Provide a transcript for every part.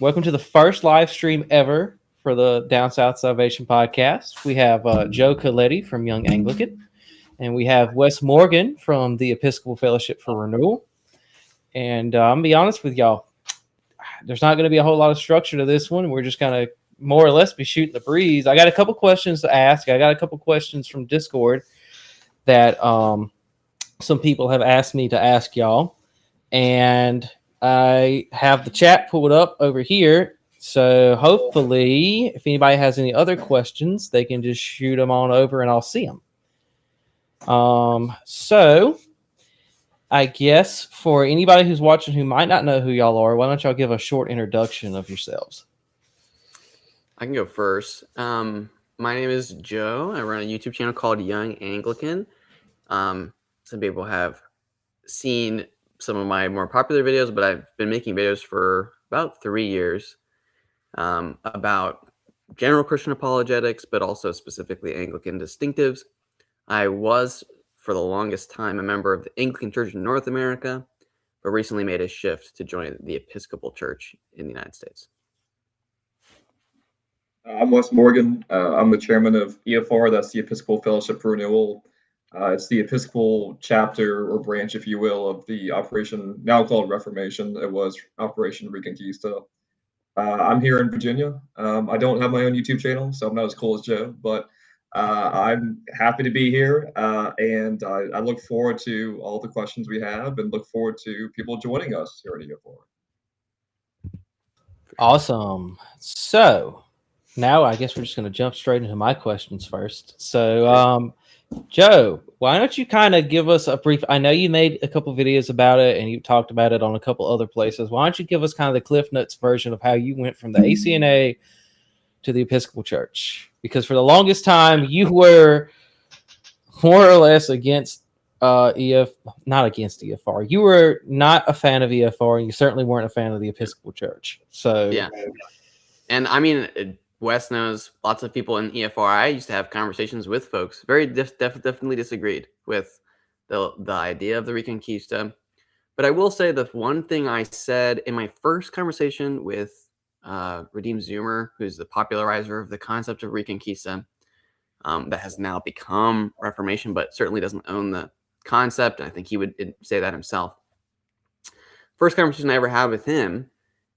Welcome to the first live stream ever for the Down South Salvation podcast. We have Joe Colletti from Young Anglican, and we have Wes Morgan from the Episcopal Fellowship for Renewal. And I'm going to be honest with y'all, there's not going to be a whole lot of structure to this one. We're just going to more or less be shooting the breeze. I got a couple questions to ask. I got a couple questions from Discord that some people have asked me to ask y'all. And I have the chat pulled up over here. So hopefully, if anybody has any other questions, they can just shoot them on over and I'll see them. So I guess for anybody who's watching who might not know who y'all are, why don't y'all give a short introduction of yourselves? I can go first. My name is Joe. I run a YouTube channel called Young Anglican. Some people have seen some of my more popular videos, but I've been making videos for about 3 years about general Christian apologetics, but also specifically Anglican distinctives. I was, for the longest time, a member of the Anglican Church in North America, but recently made a shift to join the Episcopal Church in the United States. I'm Wes Morgan. I'm the chairman of EFR, that's the Episcopal Fellowship for Renewal. It's the Episcopal chapter or branch, if you will, of the operation now called Reformation. It was Operation Reconquista. I'm here in Virginia. I don't have my own YouTube channel, so I'm not as cool as Joe, but I'm happy to be here, and I look forward to all the questions we have and look forward to people joining us here at EFR. Awesome. So now I guess we're just going to jump straight into my questions first. So, Joe, why don't you kind of give us a brief? I know you made a couple videos about it and you talked about it on a couple other places. Why don't you give us kind of the Cliff Notes version of how you went from the ACNA to the Episcopal Church? Because for the longest time, you were more or less against not against EFR. You were not a fan of EFR, and you certainly weren't a fan of the Episcopal Church. So yeah, and I mean, Wes knows lots of people in EFR. I used to have conversations with folks very definitely disagreed with the idea of the Reconquista. But I will say the one thing I said in my first conversation with Redeem Zoomer, who's the popularizer of the concept of Reconquista, that has now become Reformation, but certainly doesn't own the concept. I think he would say that himself. First conversation I ever had with him,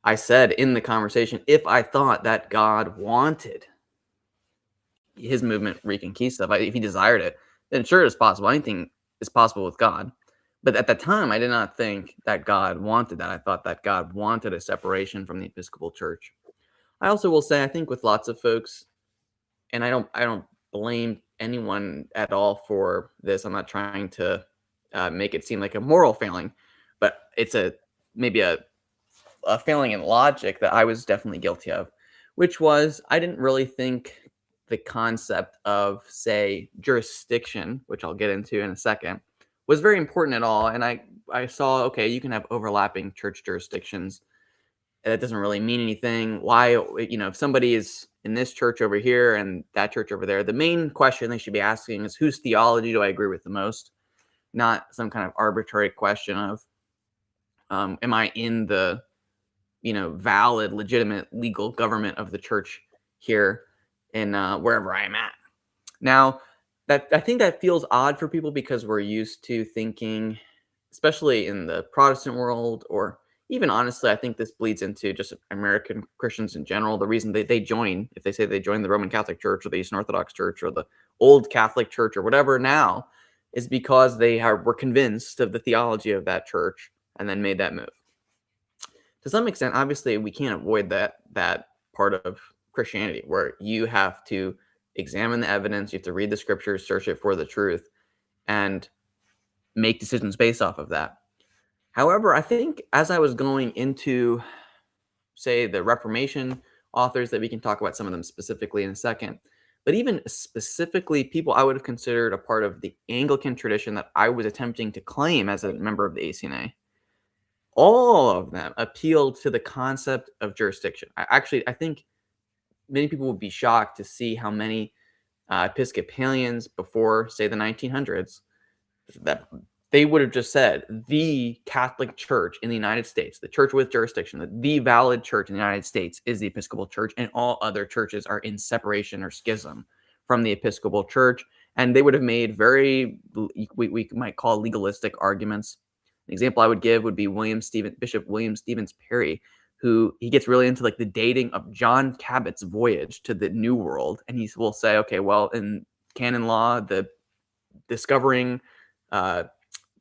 I said in the conversation, if I thought that God wanted his movement Reconquista, if he desired it, then sure, it's possible. Anything is possible with God. But at the time, I did not think that God wanted that. I thought that God wanted a separation from the Episcopal Church. I also will say, I think with lots of folks, and I don't blame anyone at all for this. I'm not trying to make it seem like a moral failing, but it's maybe a failing in logic that I was definitely guilty of, which was I didn't really think the concept of, say, jurisdiction, which I'll get into in a second, was very important at all. And I saw, okay, you can have overlapping church jurisdictions. That doesn't really mean anything. Why, if somebody is in this church over here and that church over there, the main question they should be asking is whose theology do I agree with the most? Not some kind of arbitrary question of, am I in the, valid, legitimate, legal government of the church here in wherever I'm at. Now, that I think that feels odd for people because we're used to thinking, especially in the Protestant world, or even honestly, I think this bleeds into just American Christians in general. The reason they join, if they say they join the Roman Catholic Church or the Eastern Orthodox Church or the Old Catholic Church or whatever now, is because they were convinced of the theology of that church and then made that move. To some extent, obviously, we can't avoid that part of Christianity where you have to examine the evidence, you have to read the scriptures, search it for the truth, and make decisions based off of that. However, I think as I was going into, say, the Reformation authors, that we can talk about some of them specifically in a second, but even specifically people I would have considered a part of the Anglican tradition that I was attempting to claim as a member of the ACNA, all of them appealed to the concept of jurisdiction. I think many people would be shocked to see how many Episcopalians before, say, the 1900s, that they would have just said the Catholic Church in the United States, the church with jurisdiction, the valid church in the United States is the Episcopal Church, and all other churches are in separation or schism from the Episcopal Church. And they would have made very, we might call legalistic arguments. An example I would give would be Bishop William Stevens Perry, who he gets really into like the dating of John Cabot's voyage to the New World. And he will say, okay, well, in canon law, the discovering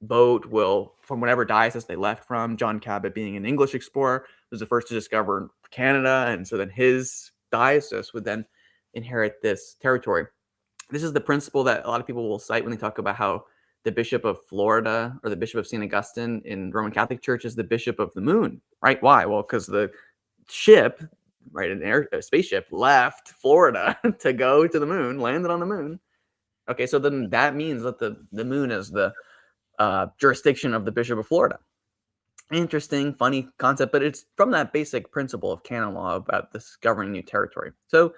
boat will, from whatever diocese they left from, John Cabot being an English explorer, was the first to discover Canada. And so then his diocese would then inherit this territory. This is the principle that a lot of people will cite when they talk about how the Bishop of Florida or the Bishop of St. Augustine in Roman Catholic Church is the Bishop of the Moon, right? Why? Well, because the ship, right, a spaceship left Florida to go to the moon, landed on the moon. Okay, so then that means that the moon is the jurisdiction of the Bishop of Florida. Interesting, funny concept, but it's from that basic principle of canon law about discovering new territory. So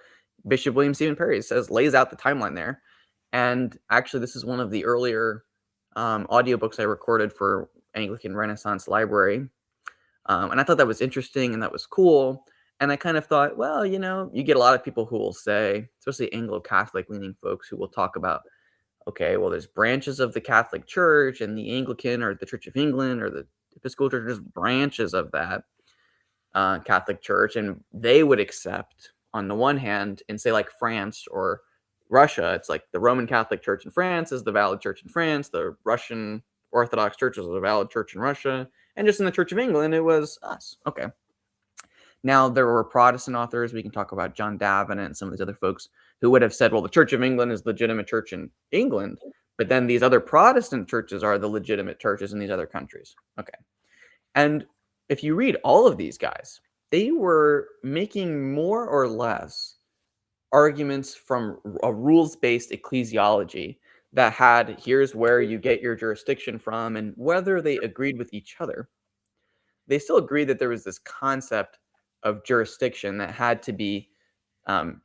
Bishop William Stephen Perry lays out the timeline there. And actually, this is one of the earlier audiobooks I recorded for Anglican Renaissance Library. And I thought that was interesting and that was cool. And I kind of thought, well, you know, you get a lot of people who will say, especially Anglo-Catholic leaning folks who will talk about, okay, well, there's branches of the Catholic Church and the Anglican or the Church of England or the Episcopal Church, there's branches of that Catholic Church. And they would accept, on the one hand, in say like France or Russia, it's like the Roman Catholic Church in France is the valid church in France, the Russian Orthodox Church is the valid church in Russia, and just in the Church of England, it was us. Okay. Now, there were Protestant authors, we can talk about John Davenant and some of these other folks, who would have said, well, the Church of England is the legitimate church in England, but then these other Protestant churches are the legitimate churches in these other countries. Okay. And if you read all of these guys, they were making more or less arguments from a rules-based ecclesiology that had, here's where you get your jurisdiction from, and whether they agreed with each other, they still agreed that there was this concept of jurisdiction that had to be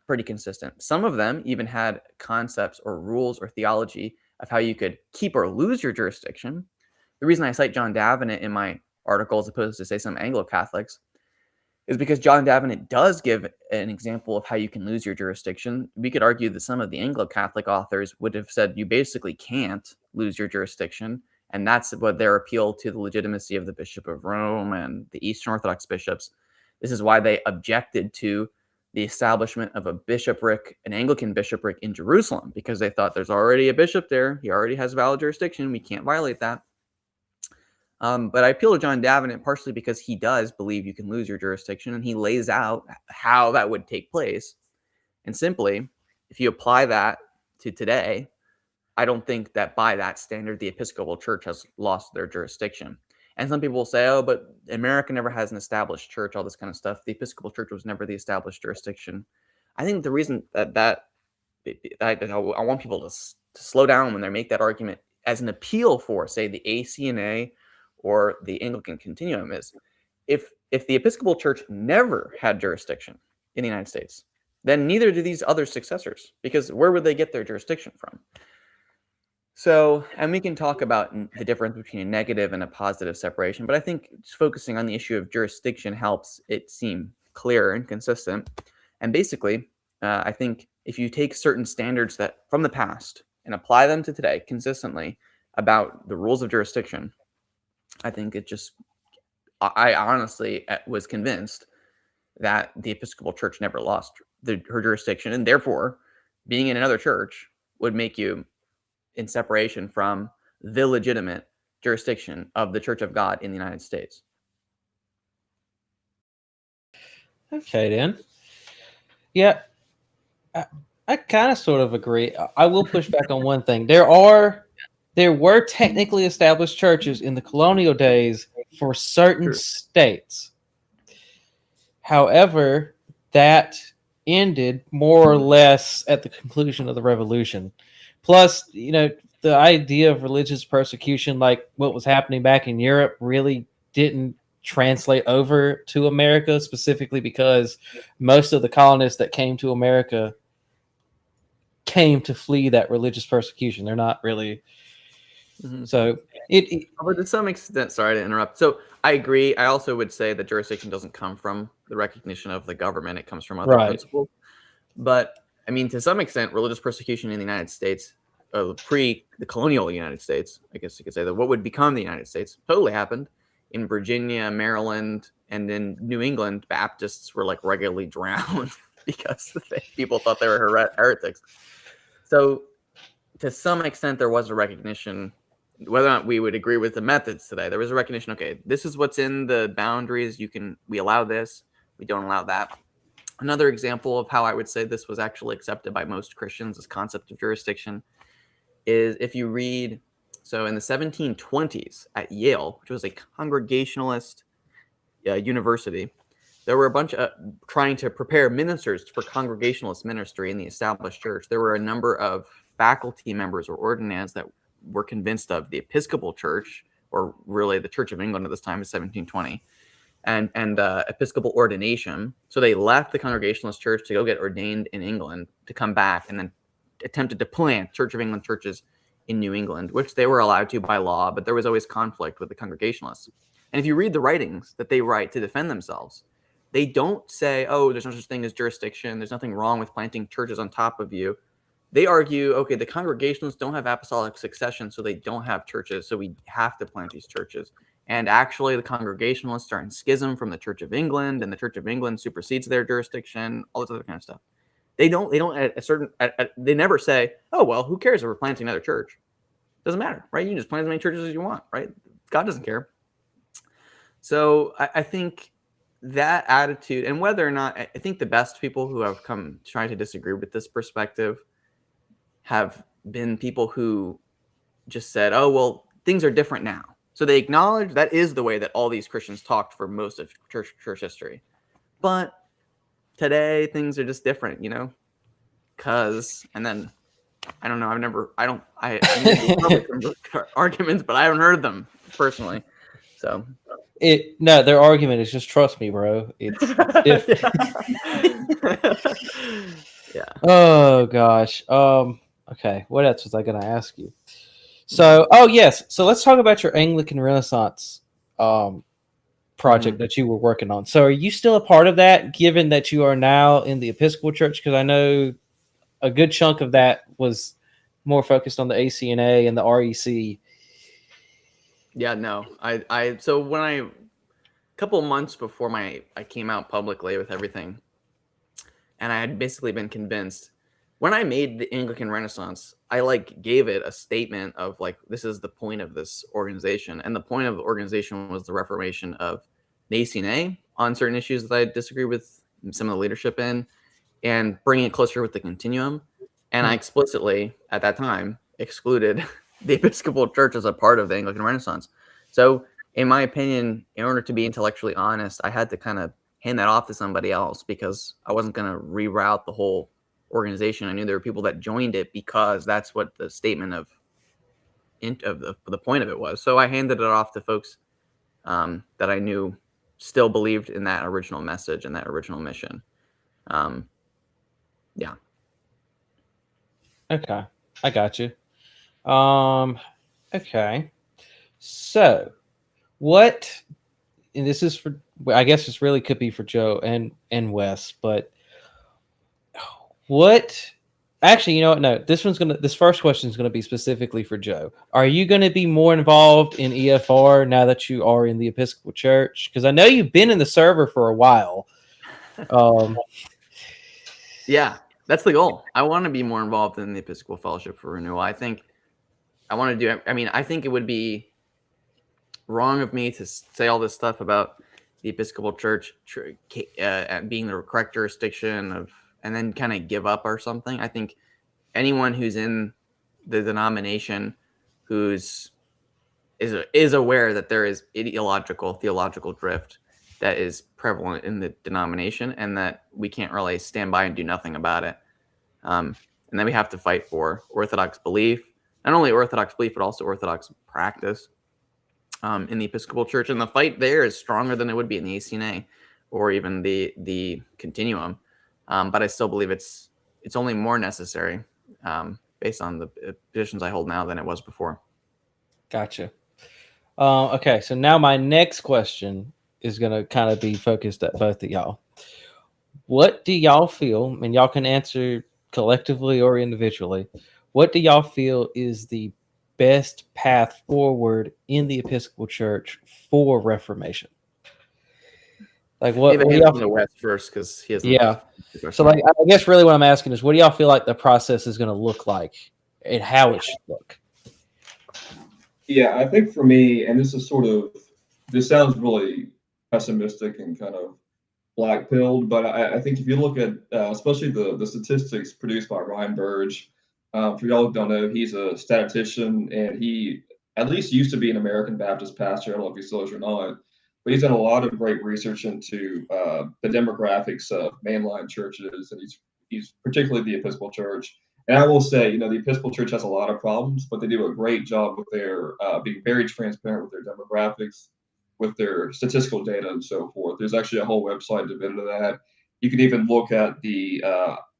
pretty consistent. Some of them even had concepts or rules or theology of how you could keep or lose your jurisdiction. The reason I cite John Davenant in my article as opposed to, say, some Anglo-Catholics is because John Davenant does give an example of how you can lose your jurisdiction. We could argue that some of the Anglo-Catholic authors would have said you basically can't lose your jurisdiction, and that's what their appeal to the legitimacy of the Bishop of Rome and the Eastern Orthodox bishops. This is why they objected to the establishment of a bishopric, an Anglican bishopric in Jerusalem, because they thought there's already a bishop there. He already has valid jurisdiction. We can't violate that. But I appeal to John Davenant partially because he does believe you can lose your jurisdiction, and he lays out how that would take place. And simply, if you apply that to today, I don't think that by that standard, the Episcopal Church has lost their jurisdiction. And some people will say, oh, but America never has an established church, all this kind of stuff. The Episcopal Church was never the established jurisdiction. I think the reason that I want people to slow down when they make that argument as an appeal for, say, the ACNA or the Anglican Continuum is, if the Episcopal Church never had jurisdiction in the United States, then neither do these other successors, because where would they get their jurisdiction from? So, and we can talk about the difference between a negative and a positive separation, but I think just focusing on the issue of jurisdiction helps it seem clear and consistent. And basically, I think if you take certain standards that from the past and apply them to today consistently about the rules of jurisdiction, I think it just, I honestly was convinced that the Episcopal Church never lost her jurisdiction, and therefore being in another church would make you in separation from the legitimate jurisdiction of the Church of God in the United States. Okay, then. Yeah, I kind of sort of agree. I will push back on one thing. There were technically established churches in the colonial days for certain states. However, that ended more or less at the conclusion of the Revolution. Plus, you know, the idea of religious persecution, like what was happening back in Europe, really didn't translate over to America, specifically because most of the colonists that came to America came to flee that religious persecution. They're not really... So But to some extent, sorry to interrupt. So I agree. I also would say that jurisdiction doesn't come from the recognition of the government. It comes from other Right. principles. But I mean, to some extent, religious persecution in the United States, pre the colonial United States, I guess you could say that what would become the United States totally happened in Virginia, Maryland, and in New England. Baptists were like regularly drowned because people thought they were heretics. So to some extent, there was a recognition, whether or not we would agree with the methods today, there was a recognition, okay, this is what's in the boundaries. We allow this, we don't allow that. Another example of how I would say this was actually accepted by most Christians, this concept of jurisdiction, is if you read, so in the 1720s at Yale, which was a Congregationalist university, there were a bunch of trying to prepare ministers for Congregationalist ministry in the established church. There were a number of faculty members or ordinands that were convinced of the Episcopal Church, or really the Church of England at this time is 1720, and Episcopal ordination. So they left the Congregationalist Church to go get ordained in England, to come back and then attempted to plant Church of England churches in New England, which they were allowed to by law, but there was always conflict with the Congregationalists. And if you read the writings that they write to defend themselves, they don't say, oh, there's no such thing as jurisdiction, there's nothing wrong with planting churches on top of you. They argue, okay, the Congregationalists don't have apostolic succession, so they don't have churches, so we have to plant these churches. And actually, the Congregationalists are in schism from the Church of England, and the Church of England supersedes their jurisdiction, all this other kind of stuff. They never say, oh, well, who cares if we're planting another church? Doesn't matter, right? You can just plant as many churches as you want, right? God doesn't care. So I think that attitude, and whether or not, I think the best people who have come trying to disagree with this perspective have been people who just said, oh, well, things are different now. So they acknowledge that is the way that all these Christians talked for most of church history. But today, things are just different, and then, I don't know, I know arguments, but I haven't heard them personally. So their argument is just trust me, bro. It's yeah. Oh gosh. Okay. What else was I going to ask you? So, yes. So let's talk about your Anglican Renaissance project that you were working on. So, are you still a part of that, given that you are now in the Episcopal Church? Because I know a good chunk of that was more focused on the ACNA and the REC. Yeah, no. So when a couple of months before I came out publicly with everything, and I had basically been convinced, when I made the Anglican Renaissance, I gave it a statement of this is the point of this organization. And the point of the organization was the reformation of the ACNA on certain issues that I disagree with some of the leadership in, and bringing it closer with the continuum. And I explicitly, at that time, excluded the Episcopal Church as a part of the Anglican Renaissance. So, in my opinion, in order to be intellectually honest, I had to kind of hand that off to somebody else, because I wasn't going to reroute the whole organization. I knew there were people that joined it because that's what the statement of the point of it was. So I handed it off to folks that I knew still believed in that original message and that original mission. Yeah. Okay, I got you. Okay. So, what? And this is for. I guess this really could be for Joe and Wes, but what? Actually, you know what? No, this first question is gonna be specifically for Joe. Are you gonna be more involved in EFR now that you are in the Episcopal Church? Because I know you've been in the server for a while. Yeah, that's the goal. I want to be more involved in the Episcopal Fellowship for Renewal. I think I want to do. I mean, I think it would be wrong of me to say all this stuff about the Episcopal Church being the correct jurisdiction of, and then kind of give up or something. I think anyone who's in the denomination is aware that there is theological drift that is prevalent in the denomination, and that we can't really stand by and do nothing about it. And then we have to fight for Orthodox belief, not only Orthodox belief, but also Orthodox practice in the Episcopal Church. And the fight there is stronger than it would be in the ACNA or even the Continuum. But I still believe it's only more necessary based on the positions I hold now than it was before. Gotcha. Okay, so now my next question is going to kind of be focused at both of y'all. What do y'all feel, and y'all can answer collectively or individually, what do y'all feel is the best path forward in the Episcopal Church for Reformation? Like what Maybe do I y'all from the West first because he hasn't. Yeah. So like I guess really what I'm asking is what do y'all feel like the process is going to look like and how it should look? Yeah, I think for me, and this sounds really pessimistic and kind of black-pilled, but I think if you look at especially the statistics produced by Ryan Burge, for y'all who don't know, he's a statistician and he at least used to be an American Baptist pastor. I don't know if he still is or not, but he's done a lot of great research into the demographics of mainline churches, and he's particularly the Episcopal Church. And I will say, you know, the Episcopal Church has a lot of problems, but they do a great job with their being very transparent with their demographics, with their statistical data and so forth. There's actually a whole website devoted to that. You can even look at the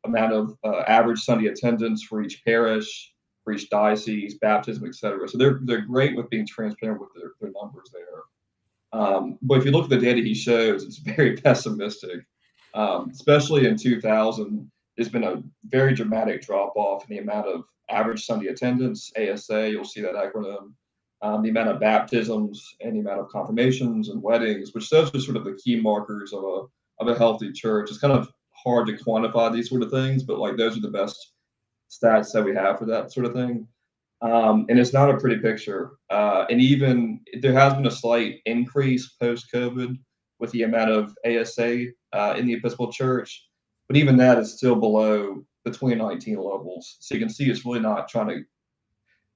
amount of average Sunday attendance for each parish, for each diocese, baptism, etc. So they're great with being transparent with their numbers there. But if you look at the data he shows, it's very pessimistic. Especially in 2000, there's been a very dramatic drop off in the amount of average Sunday attendance, ASA, you'll see that acronym, the amount of baptisms and the amount of confirmations and weddings, which those are sort of the key markers of a healthy church. It's kind of hard to quantify these sort of things, but like those are the best stats that we have for that sort of thing. And it's not a pretty picture. And even there has been a slight increase post COVID with the amount of ASA in the Episcopal Church, but even that is still below the 2019 levels. So you can see it's really not trying to.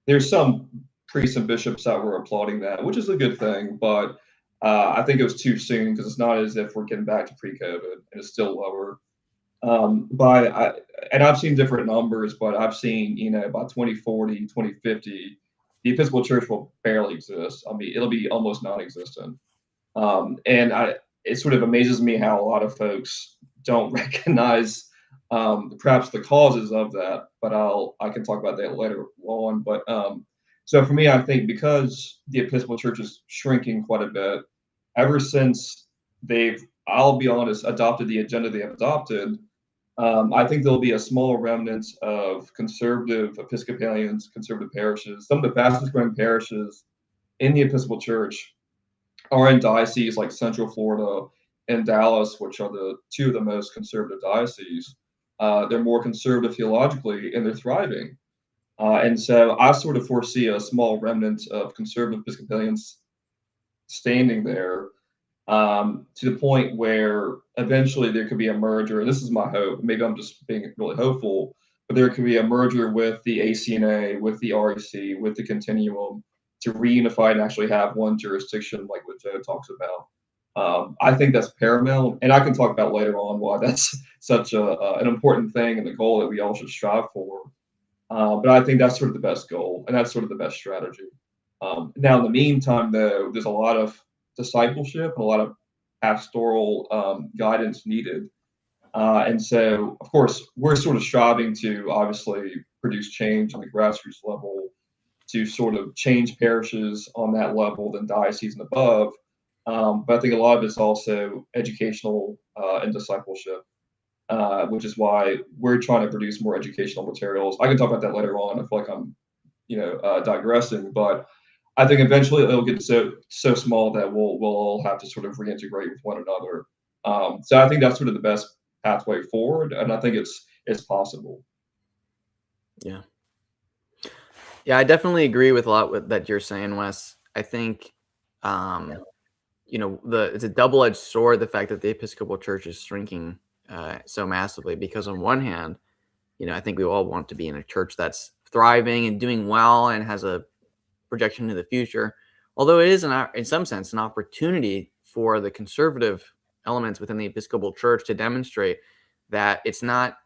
There's some priests and bishops that were applauding that, which is a good thing, but I think it was too soon because it's not as if we're getting back to pre-COVID and it's still lower. And I've seen different numbers, but I've seen, you know, by 2040, 2050, the Episcopal Church will barely exist. I mean, it'll be almost non-existent. It sort of amazes me how a lot of folks don't recognize perhaps the causes of that, but I can talk about that later on. But so for me, I think because the Episcopal Church is shrinking quite a bit, ever since I'll be honest, adopted the agenda they have adopted, I think there'll be a small remnant of conservative Episcopalians, conservative parishes. Some of the fastest growing parishes in the Episcopal Church are in dioceses like Central Florida and Dallas, which are the two of the most conservative dioceses. They're more conservative theologically and they're thriving. And so I sort of foresee a small remnant of conservative Episcopalians standing there to the point where eventually there could be a merger. And this is my hope. Maybe I'm just being really hopeful, but there could be a merger with the ACNA, with the REC, with the Continuum to reunify and actually have one jurisdiction like what Joe talks about. I think that's paramount. And I can talk about later on why that's such an important thing and the goal that we all should strive for. But I think that's sort of the best goal and that's sort of the best strategy. Now, in the meantime, though, there's a lot of discipleship and a lot of pastoral guidance needed. And so, of course, we're sort of striving to obviously produce change on the grassroots level to sort of change parishes on that level than dioceses and above. But I think a lot of it's also educational and discipleship, which is why we're trying to produce more educational materials. I can talk about that later on. I feel like I'm, digressing, but I think eventually it'll get so small that we'll all have to sort of reintegrate with one another. So I think that's sort of the best pathway forward, and I think it's possible. Yeah, I definitely agree with a lot with that you're saying, Wes. I think, it's a double-edged sword, the fact that the Episcopal Church is shrinking so massively, because on one hand, I think we all want to be in a church that's thriving and doing well and has a projection into the future, although it is in some sense an opportunity for the conservative elements within the Episcopal Church to demonstrate that it's not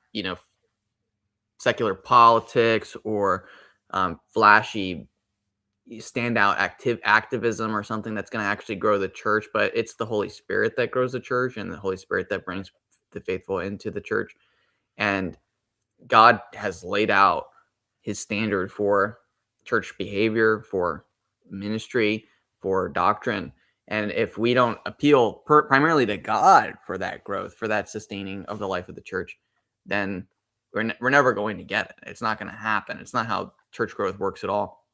secular politics or flashy standout activism or something that's going to actually grow the church, but it's the Holy Spirit that grows the church and the Holy Spirit that brings the faithful into the church. And God has laid out his standard for church behavior, for ministry, for doctrine. And if we don't appeal primarily to God for that growth, for that sustaining of the life of the church, then we're never going to get it. It's not going to happen. It's not how church growth works at all.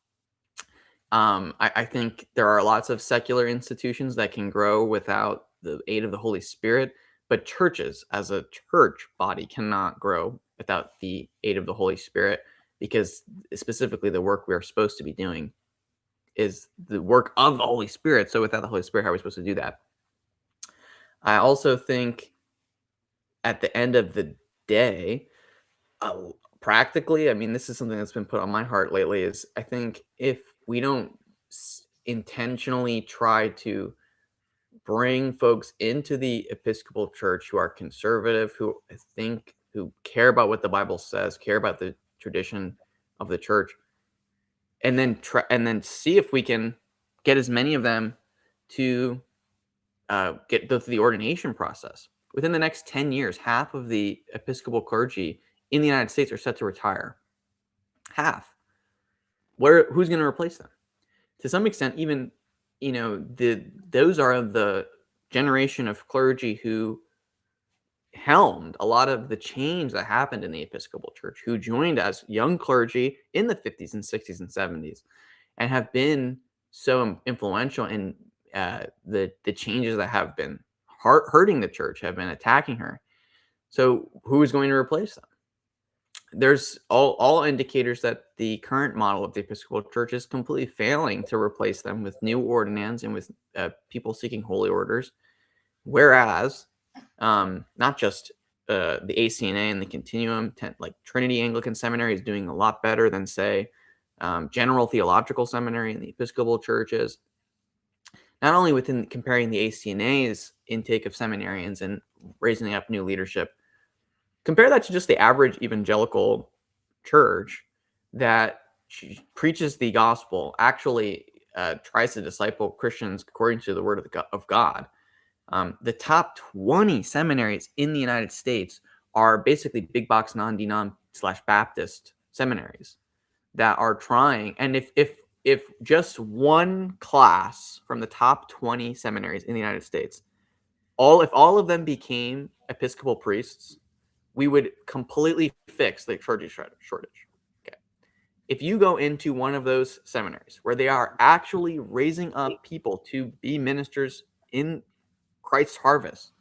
I think there are lots of secular institutions that can grow without the aid of the Holy Spirit, but churches as a church body cannot grow without the aid of the Holy Spirit, because specifically the work we are supposed to be doing is the work of the Holy Spirit. So without the Holy Spirit, how are we supposed to do that? I also think at the end of the day, practically, I mean, this is something that's been put on my heart lately, is I think if we don't intentionally try to bring folks into the Episcopal Church who are conservative, who care about what the Bible says, care about the tradition of the church, and then see if we can get as many of them to get the ordination process. Within the next 10 years, half of the Episcopal clergy in the United States are set to retire. Half. Who's going to replace them? To some extent, even, those are the generation of clergy who helmed a lot of the change that happened in the Episcopal Church, who joined as young clergy in the 50s and 60s and 70s, and have been so influential in the changes that have been hurting the church, have been attacking her. So who is going to replace them? There's all indicators that the current model of the Episcopal Church is completely failing to replace them with new ordinands and with people seeking holy orders. Whereas, not just the ACNA and the Continuum, like Trinity Anglican Seminary is doing a lot better than, say, General Theological Seminary and the Episcopal churches. Not only within comparing the ACNA's intake of seminarians and raising up new leadership, compare that to just the average evangelical church that preaches the gospel, actually tries to disciple Christians according to the word of God. The top 20 seminaries in the United States are basically big box non-denom / Baptist seminaries that are trying. And if just one class from the top 20 seminaries in the United States, if all of them became Episcopal priests, we would completely fix the clergy shortage. Okay. If you go into one of those seminaries where they are actually raising up people to be ministers in Christ's harvest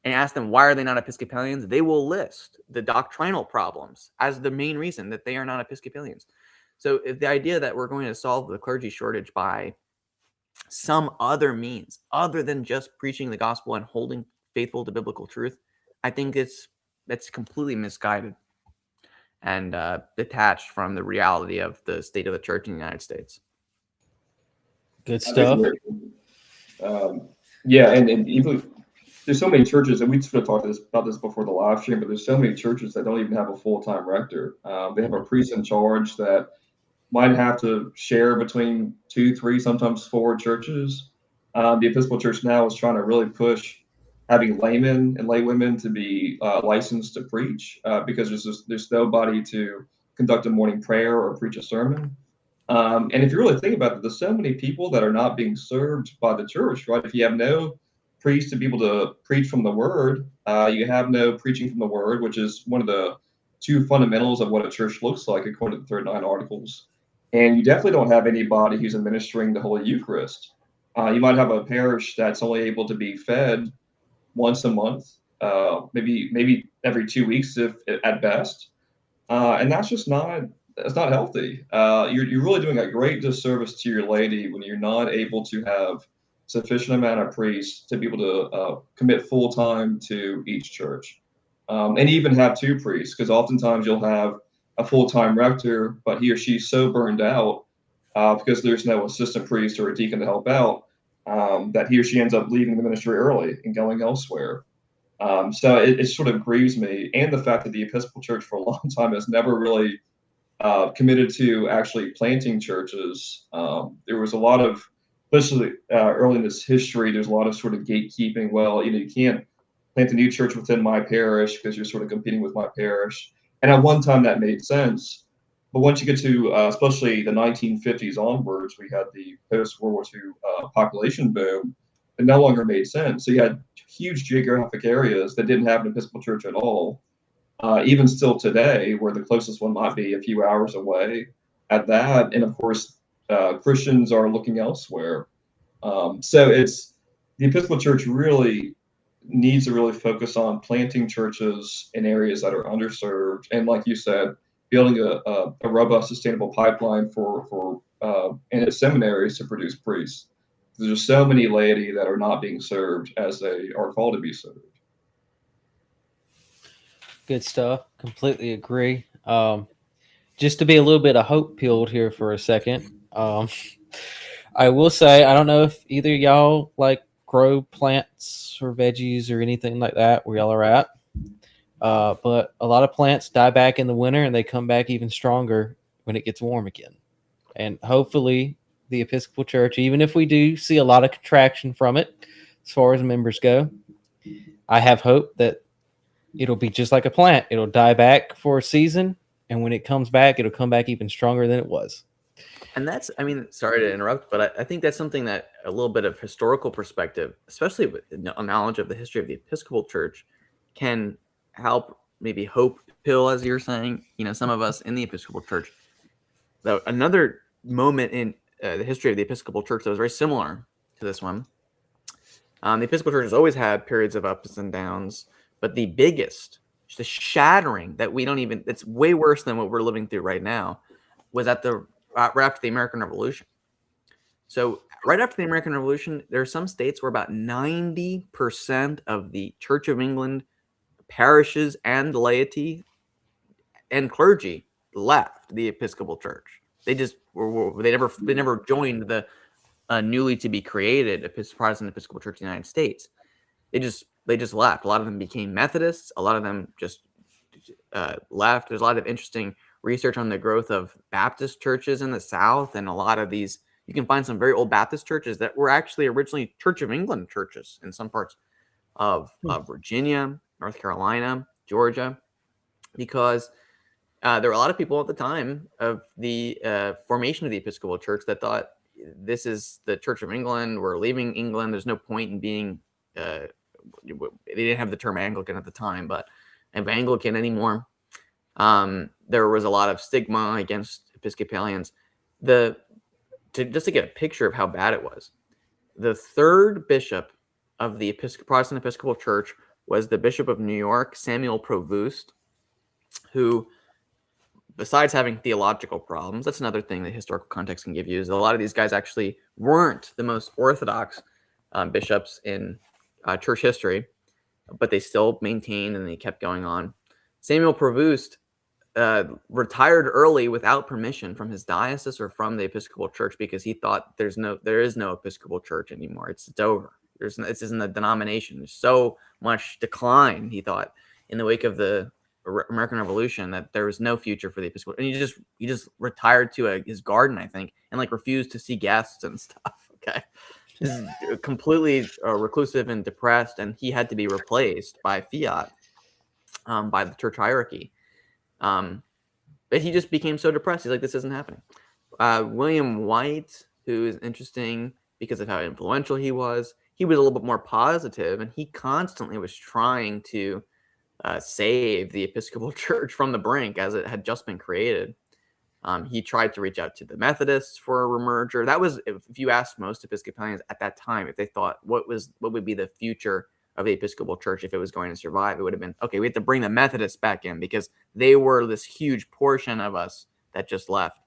and ask them why are they not Episcopalians, they will list the doctrinal problems as the main reason that they are not Episcopalians. So if the idea that we're going to solve the clergy shortage by some other means other than just preaching the gospel and holding faithful to biblical truth, I think that's completely misguided and detached from the reality of the state of the church in the United States. Good stuff. Yeah, and even there's so many churches, and we sort of talked about this before the live stream, but there's so many churches that don't even have a full-time rector. They have a priest in charge that might have to share between 2, 3, sometimes 4 churches. The Episcopal Church now is trying to really push having laymen and laywomen to be licensed to preach because there's nobody to conduct a morning prayer or preach a sermon. And if you really think about it, there's so many people that are not being served by the church, right? If you have no priest to be able to preach from the word, you have no preaching from the word, which is one of the 2 fundamentals of what a church looks like according to the 39 Articles. And you definitely don't have anybody who's administering the Holy Eucharist. You might have a parish that's only able to be fed once a month, maybe every 2 weeks if at best, and that's just not healthy. You're really doing a great disservice to your laity when you're not able to have sufficient amount of priests to be able to commit full time to each church, and even have 2 priests, because oftentimes you'll have a full-time rector, but he or she's so burned out because there's no assistant priest or a deacon to help out, that he or she ends up leaving the ministry early and going elsewhere. So it sort of grieves me, and the fact that the Episcopal Church for a long time has never really committed to actually planting churches. There was a lot of, especially early in this history, there's a lot of sort of gatekeeping. Well, you can't plant a new church within my parish because you're sort of competing with my parish. And at one time that made sense, But once you get to especially the 1950s onwards, we had the post-World War II population boom. It no longer made sense. So you had huge geographic areas that didn't have an Episcopal church at all. Even still today, where the closest one might be a few hours away at that. And of course, Christians are looking elsewhere. So it's the Episcopal Church really needs to really focus on planting churches in areas that are underserved. And like you said, building a robust, sustainable pipeline for and its seminaries to produce priests. There's so many laity that are not being served as they are called to be served. Good stuff. Completely agree. Just to be a little bit of hope pilled here for a second. I will say, I don't know if either of y'all like grow plants or veggies or anything like that where y'all are at. But a lot of plants die back in the winter and they come back even stronger when it gets warm again. And hopefully the Episcopal Church, even if we do see a lot of contraction from it as far as members go, I have hope that it'll be just like a plant. It'll die back for a season, and when it comes back, it'll come back even stronger than it was. And that's, I mean, sorry to interrupt, but I think that's something that a little bit of historical perspective, especially with a knowledge of the history of the Episcopal Church, can help maybe hope pill, as you're saying, some of us in the Episcopal Church. Though another moment in the history of the Episcopal Church that was very similar to this one. The Episcopal Church has always had periods of ups and downs, but the biggest, the shattering that it's way worse than what we're living through right now, was at right after the American Revolution. So right after the American Revolution, there are some states where about 90% of the Church of England parishes and laity and clergy left the Episcopal Church. They just they never joined the newly to be created Protestant Episcopal Church of the United States. They just left. A lot of them became Methodists. A lot of them just left. There's a lot of interesting research on the growth of Baptist churches in the South, and a lot of these, you can find some very old Baptist churches that were actually originally Church of England churches in some parts of Virginia, North Carolina, Georgia, because there were a lot of people at the time of the formation of the Episcopal Church that thought, this is the Church of England, we're leaving England, there's no point in being, they didn't have the term Anglican at the time, but Anglican anymore. There was a lot of stigma against Episcopalians. Just to get a picture of how bad it was, the third bishop of the Protestant Episcopal Church was the Bishop of New York, Samuel Provoost, who, besides having theological problems, that's another thing that historical context can give you, is a lot of these guys actually weren't the most orthodox bishops in church history, but they still maintained and they kept going on. Samuel Provoost retired early without permission from his diocese or from the Episcopal Church because he thought there is no Episcopal Church anymore. It's over. This isn't a denomination. There's so much decline, he thought, in the wake of the American Revolution, that there was no future for the Episcopal. And he just retired to his garden, I think, and refused to see guests and stuff. Okay, just completely reclusive and depressed, and he had to be replaced by fiat by the church hierarchy. But he just became so depressed. He's like, this isn't happening. William White, who is interesting because of how influential he was a little bit more positive, and he constantly was trying to save the Episcopal Church from the brink as it had just been created. He tried to reach out to the Methodists for a remerger. That was, if you asked most Episcopalians at that time, if they thought what would be the future of the Episcopal Church if it was going to survive, it would have been, okay, we have to bring the Methodists back in because they were this huge portion of us that just left.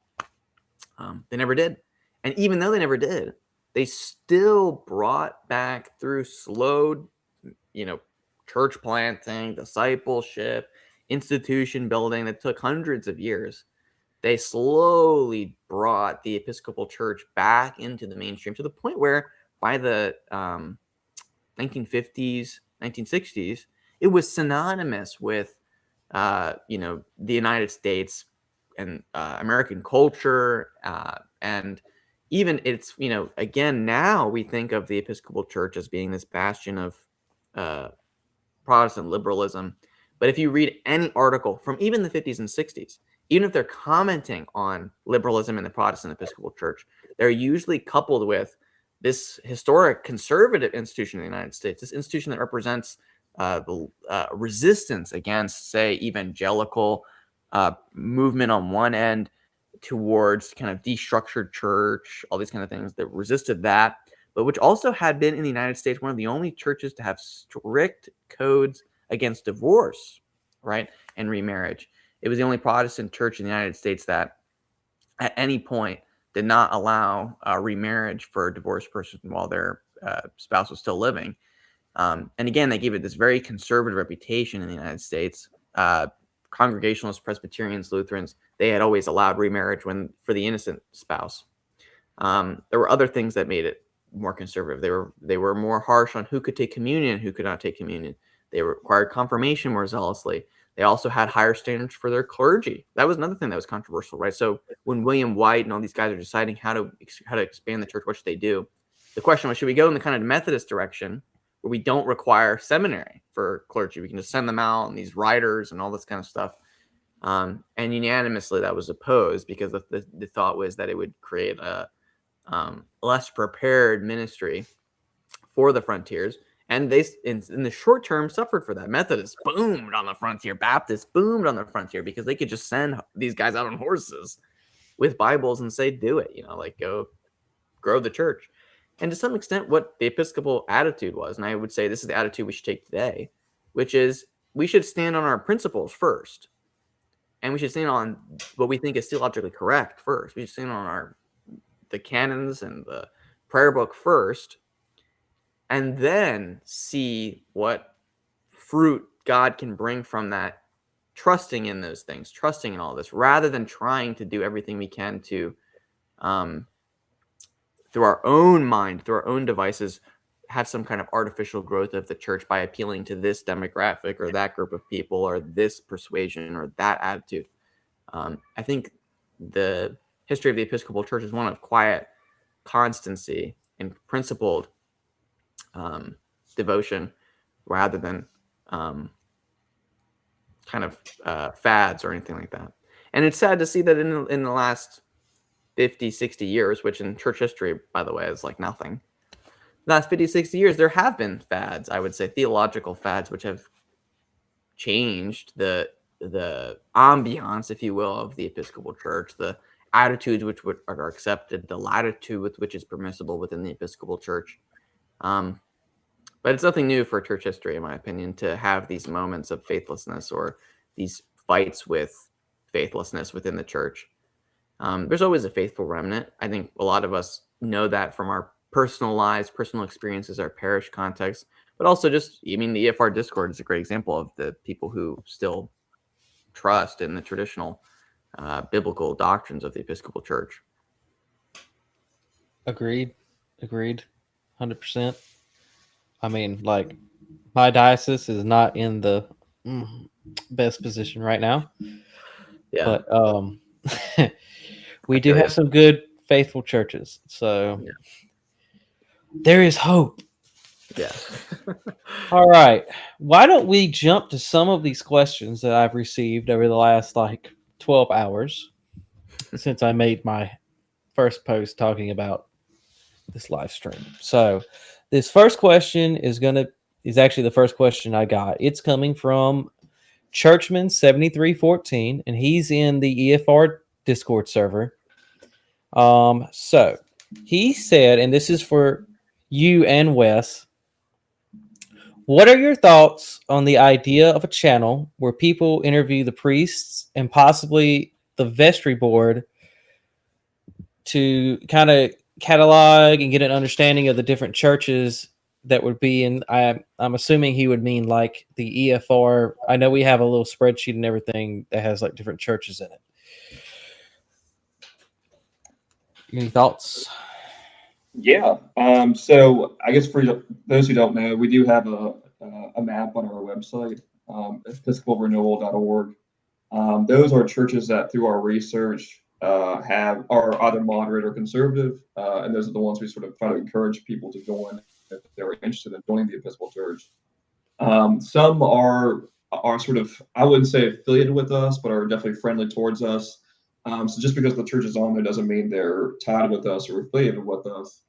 They never did. And even though they never did, they still brought back through slow, church planting, discipleship, institution building that took hundreds of years. They slowly brought the Episcopal Church back into the mainstream to the point where by the 1950s, 1960s, it was synonymous with, the United States and American culture. And even it's, again, now we think of the Episcopal Church as being this bastion of Protestant liberalism. But if you read any article from even the 50s and 60s, even if they're commenting on liberalism in the Protestant Episcopal Church, they're usually coupled with this historic conservative institution in the United States, this institution that represents the resistance against, say, evangelical movement on one end towards kind of destructured church, all these kind of things that resisted that, but which also had been in the United States one of the only churches to have strict codes against divorce, right, and remarriage. It was the only Protestant church in the United States that at any point did not allow remarriage for a divorced person while their spouse was still living. And again, they gave it this very conservative reputation in the United States. Congregationalists, Presbyterians, Lutherans, they had always allowed remarriage for the innocent spouse. There were other things that made it more conservative. They were more harsh on who could take communion and who could not take communion. They required confirmation more zealously. They also had higher standards for their clergy. That was another thing that was controversial, right? So when William White and all these guys are deciding how to expand the church, what should they do? The question was, should we go in the kind of Methodist direction where we don't require seminary for clergy? We can just send them out and these writers and all this kind of stuff. And unanimously that was opposed because the thought was that it would create a less prepared ministry for the frontiers. And they, in the short term, suffered for that. Methodists boomed on the frontier. Baptists boomed on the frontier because they could just send these guys out on horses with Bibles and say, do it, like go grow the church. And to some extent, what the Episcopal attitude was, and I would say this is the attitude we should take today, which is we should stand on our principles first. And we should stand on what we think is theologically correct first. We should stand on the canons and the prayer book first, and then see what fruit God can bring from that, trusting in those things, trusting in all this, rather than trying to do everything we can to, through our own mind, through our own devices, have some kind of artificial growth of the church by appealing to this demographic or that group of people or this persuasion or that attitude. I think the history of the Episcopal Church is one of quiet constancy and principled devotion rather than kind of fads or anything like that. And it's sad to see that in the last 50, 60 years, which in church history, by the way, is like nothing. The last 50, 60 years, there have been fads, I would say, theological fads, which have changed the ambiance, if you will, of the Episcopal Church, the attitudes which are accepted, the latitude with which is permissible within the Episcopal Church. But it's nothing new for church history, in my opinion, to have these moments of faithlessness or these fights with faithlessness within the church. There's always a faithful remnant. I think a lot of us know that from our personal lives, personal experiences, our parish context, but also just, the EFR Discord is a great example of the people who still trust in the traditional biblical doctrines of the Episcopal Church. Agreed. 100%. My diocese is not in the best position right now. Yeah. But we do have some good, faithful churches. So there is hope. Yeah. All right. Why don't we jump to some of these questions that I've received over the last 12 hours since I made my first post talking about this live stream. So this first question is actually the first question I got. It's coming from Churchman7314, and he's in the EFR Discord server. So he said, and this is for you and Wes, what are your thoughts on the idea of a channel where people interview the priests and possibly the vestry board to kind of catalog and get an understanding of the different churches that would be in? I'm assuming he would mean like the EFR. I know we have a little spreadsheet and everything that has different churches in it. Any thoughts? Yeah. So I guess for those who don't know, we do have a map on our website, episcopalrenewal.org. Those are churches that, through our research, are either moderate or conservative, and those are the ones we sort of try to encourage people to join if they're interested in joining the Episcopal Church. Some are are sort of, I wouldn't say affiliated with us, but are definitely friendly towards us. So just because the church is on there doesn't mean they're tied with us or affiliated with us.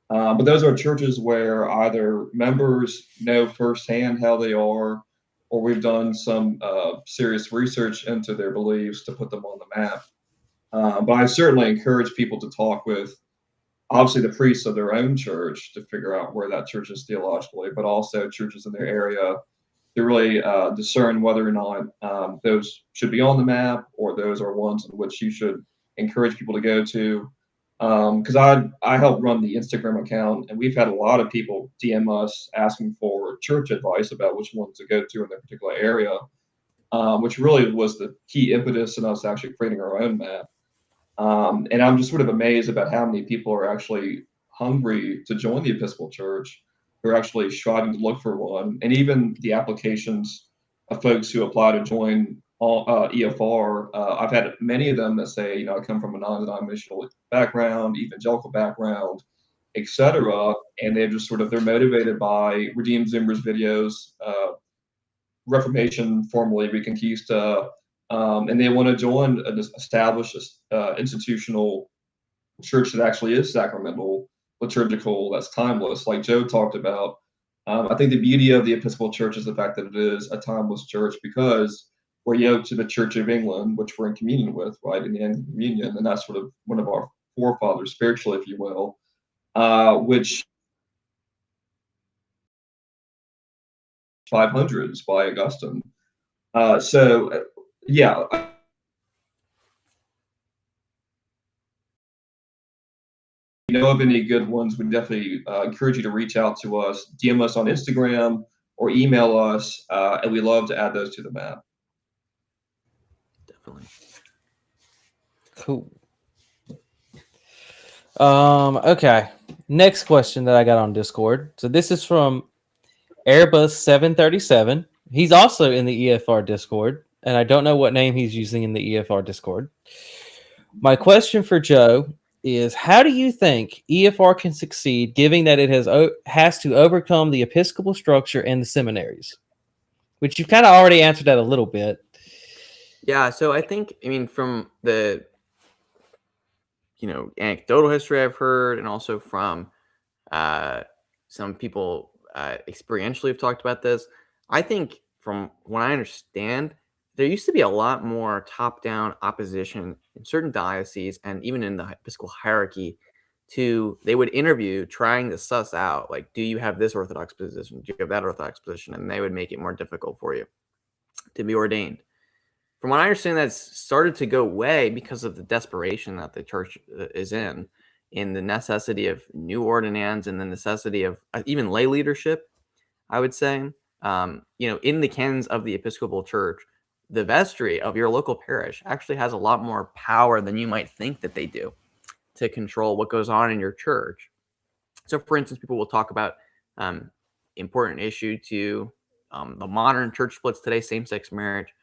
But those are churches where either members know firsthand how they are, or we've done some serious research into their beliefs to put them on the map. But I certainly encourage people to talk with, obviously, the priests of their own church to figure out where that church is theologically, but also churches in their area to really discern whether or not those should be on the map, or those are ones in which you should encourage people to go to. Because I help run the Instagram account, and we've had a lot of people DM us asking for church advice about which ones to go to in their particular area, which really was the key impetus in us actually creating our own map. And I'm just sort of amazed about how many people are actually hungry to join the Episcopal Church, who are actually striving to look for one. And even the applications of folks who apply to join EFR, I've had many of them that say, I come from a non-denominational background, evangelical background, etc. And they're just they're motivated by Redeemed Zimmer's videos, Reformation, formerly Reconquista, and they want to join an established institutional church that actually is sacramental, liturgical, that's timeless, like Joe talked about. I think the beauty of the Episcopal Church is the fact that it is a timeless church, because we're yoked to the Church of England, which we're in communion with, right, in the Anglican communion, and that's one of our forefathers spiritually, if you will, which 500s by Augustine. Yeah. If you know of any good ones, we definitely encourage you to reach out to us, DM us on Instagram, or email us, and we love to add those to the map. Definitely. Cool. Okay. Next question that I got on Discord. So this is from Airbus 737. He's also in the EFR Discord, and I don't know what name he's using in the EFR Discord. My question for Joe is, how do you think EFR can succeed, given that it has to overcome the Episcopal structure and the seminaries? Which you've kind of already answered that a little bit. Yeah, so I think, from the anecdotal history I've heard, and also from some people experientially have talked about this, I think from what I understand, there used to be a lot more top-down opposition in certain dioceses, and even in the Episcopal hierarchy, they would interview trying to suss out, like, do you have this Orthodox position? Do you have that Orthodox position? And they would make it more difficult for you to be ordained. From what I understand, that's started to go away because of the desperation that the church is in the necessity of new ordinands, and the necessity of even lay leadership, I would say. In the canons of the Episcopal Church, the vestry of your local parish actually has a lot more power than you might think that they do to control what goes on in your church. So, for instance, people will talk about important issue to the modern church splits today, same-sex marriage.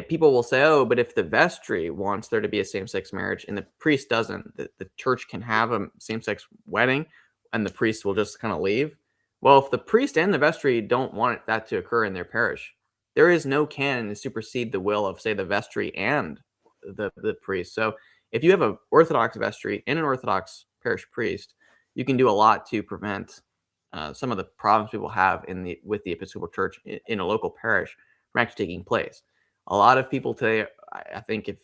People will say, oh, but if the vestry wants there to be a same-sex marriage and the priest doesn't, the church can have a same-sex wedding and the priest will just kind of leave. Well, if the priest and the vestry don't want that to occur in their parish, there is no canon to supersede the will of, say, the vestry and the priest. So if you have an Orthodox vestry and an Orthodox parish priest, you can do a lot to prevent some of the problems people have with the Episcopal Church in a local parish from actually taking place. A lot of people today, I think, if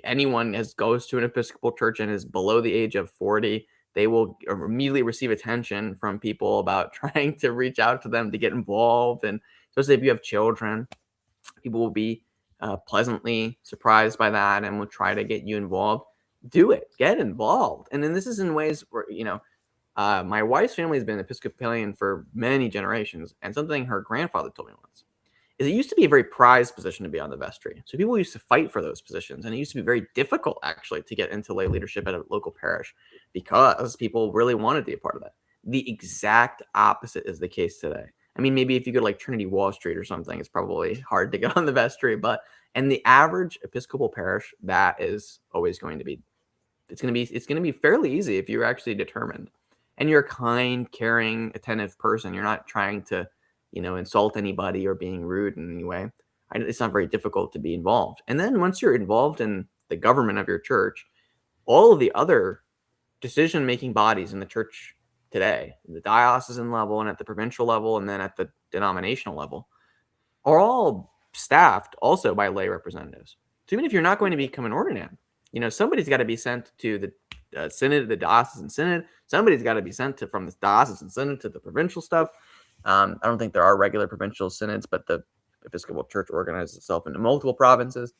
anyone goes to an Episcopal church and is below the age of 40, they will immediately receive attention from people about trying to reach out to them to get involved. And especially if you have children, people will be pleasantly surprised by that and will try to get you involved. Do it. Get involved. And then this is in ways where, my wife's family has been Episcopalian for many generations. And something her grandfather told me once is it used to be a very prized position to be on the vestry. So people used to fight for those positions. And it used to be very difficult, actually, to get into lay leadership at a local parish because people really wanted to be a part of that. The exact opposite is the case today. I mean, maybe if you go to like Trinity Wall Street or something, it's probably hard to get on the vestry. But in the average Episcopal parish, that is always going to be, it's going to be fairly easy if you're actually determined. And you're a kind, caring, attentive person. You're not trying to insult anybody or being rude in any way, it's not very difficult to be involved. And then once you're involved in the government of your church, all of the other decision-making bodies in the church today, the diocesan level and at the provincial level and then at the denominational level, are all staffed also by lay representatives. So even if you're not going to become an ordinand, somebody's got to be sent to the synod, the diocesan synod. Somebody's got to be sent from the diocesan synod to the provincial stuff. I don't think there are regular provincial synods, but the Episcopal Church organizes itself into multiple provinces.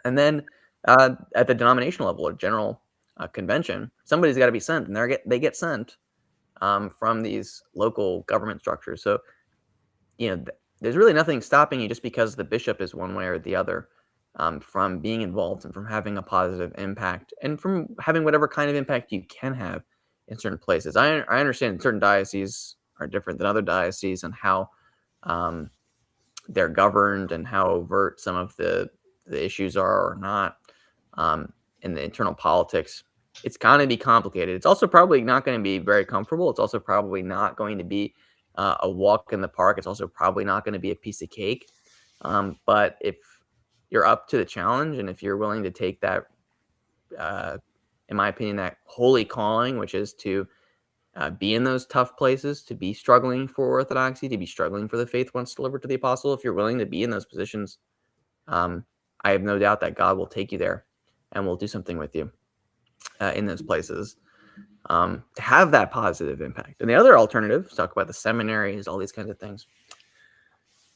And then at the denominational level, or general convention, somebody's got to be sent, and they get sent from these local government structures. So, there's really nothing stopping you just because the bishop is one way or the other from being involved and from having a positive impact and from having whatever kind of impact you can have in certain places. I understand certain dioceses are different than other dioceses and how they're governed and how overt some of the issues are or not in the internal politics. It's going to be complicated. It's also probably not going to be very comfortable. It's also probably not going to be a walk in the park. It's also probably not going to be a piece of cake. But if you're up to the challenge and if you're willing to take that, in my opinion, that holy calling, which is to be in those tough places, to be struggling for orthodoxy, to be struggling for the faith once delivered to the apostle, if you're willing to be in those positions, I have no doubt that God will take you there and will do something with you in those places to have that positive impact. And the other alternative, talk about the seminaries, all these kinds of things.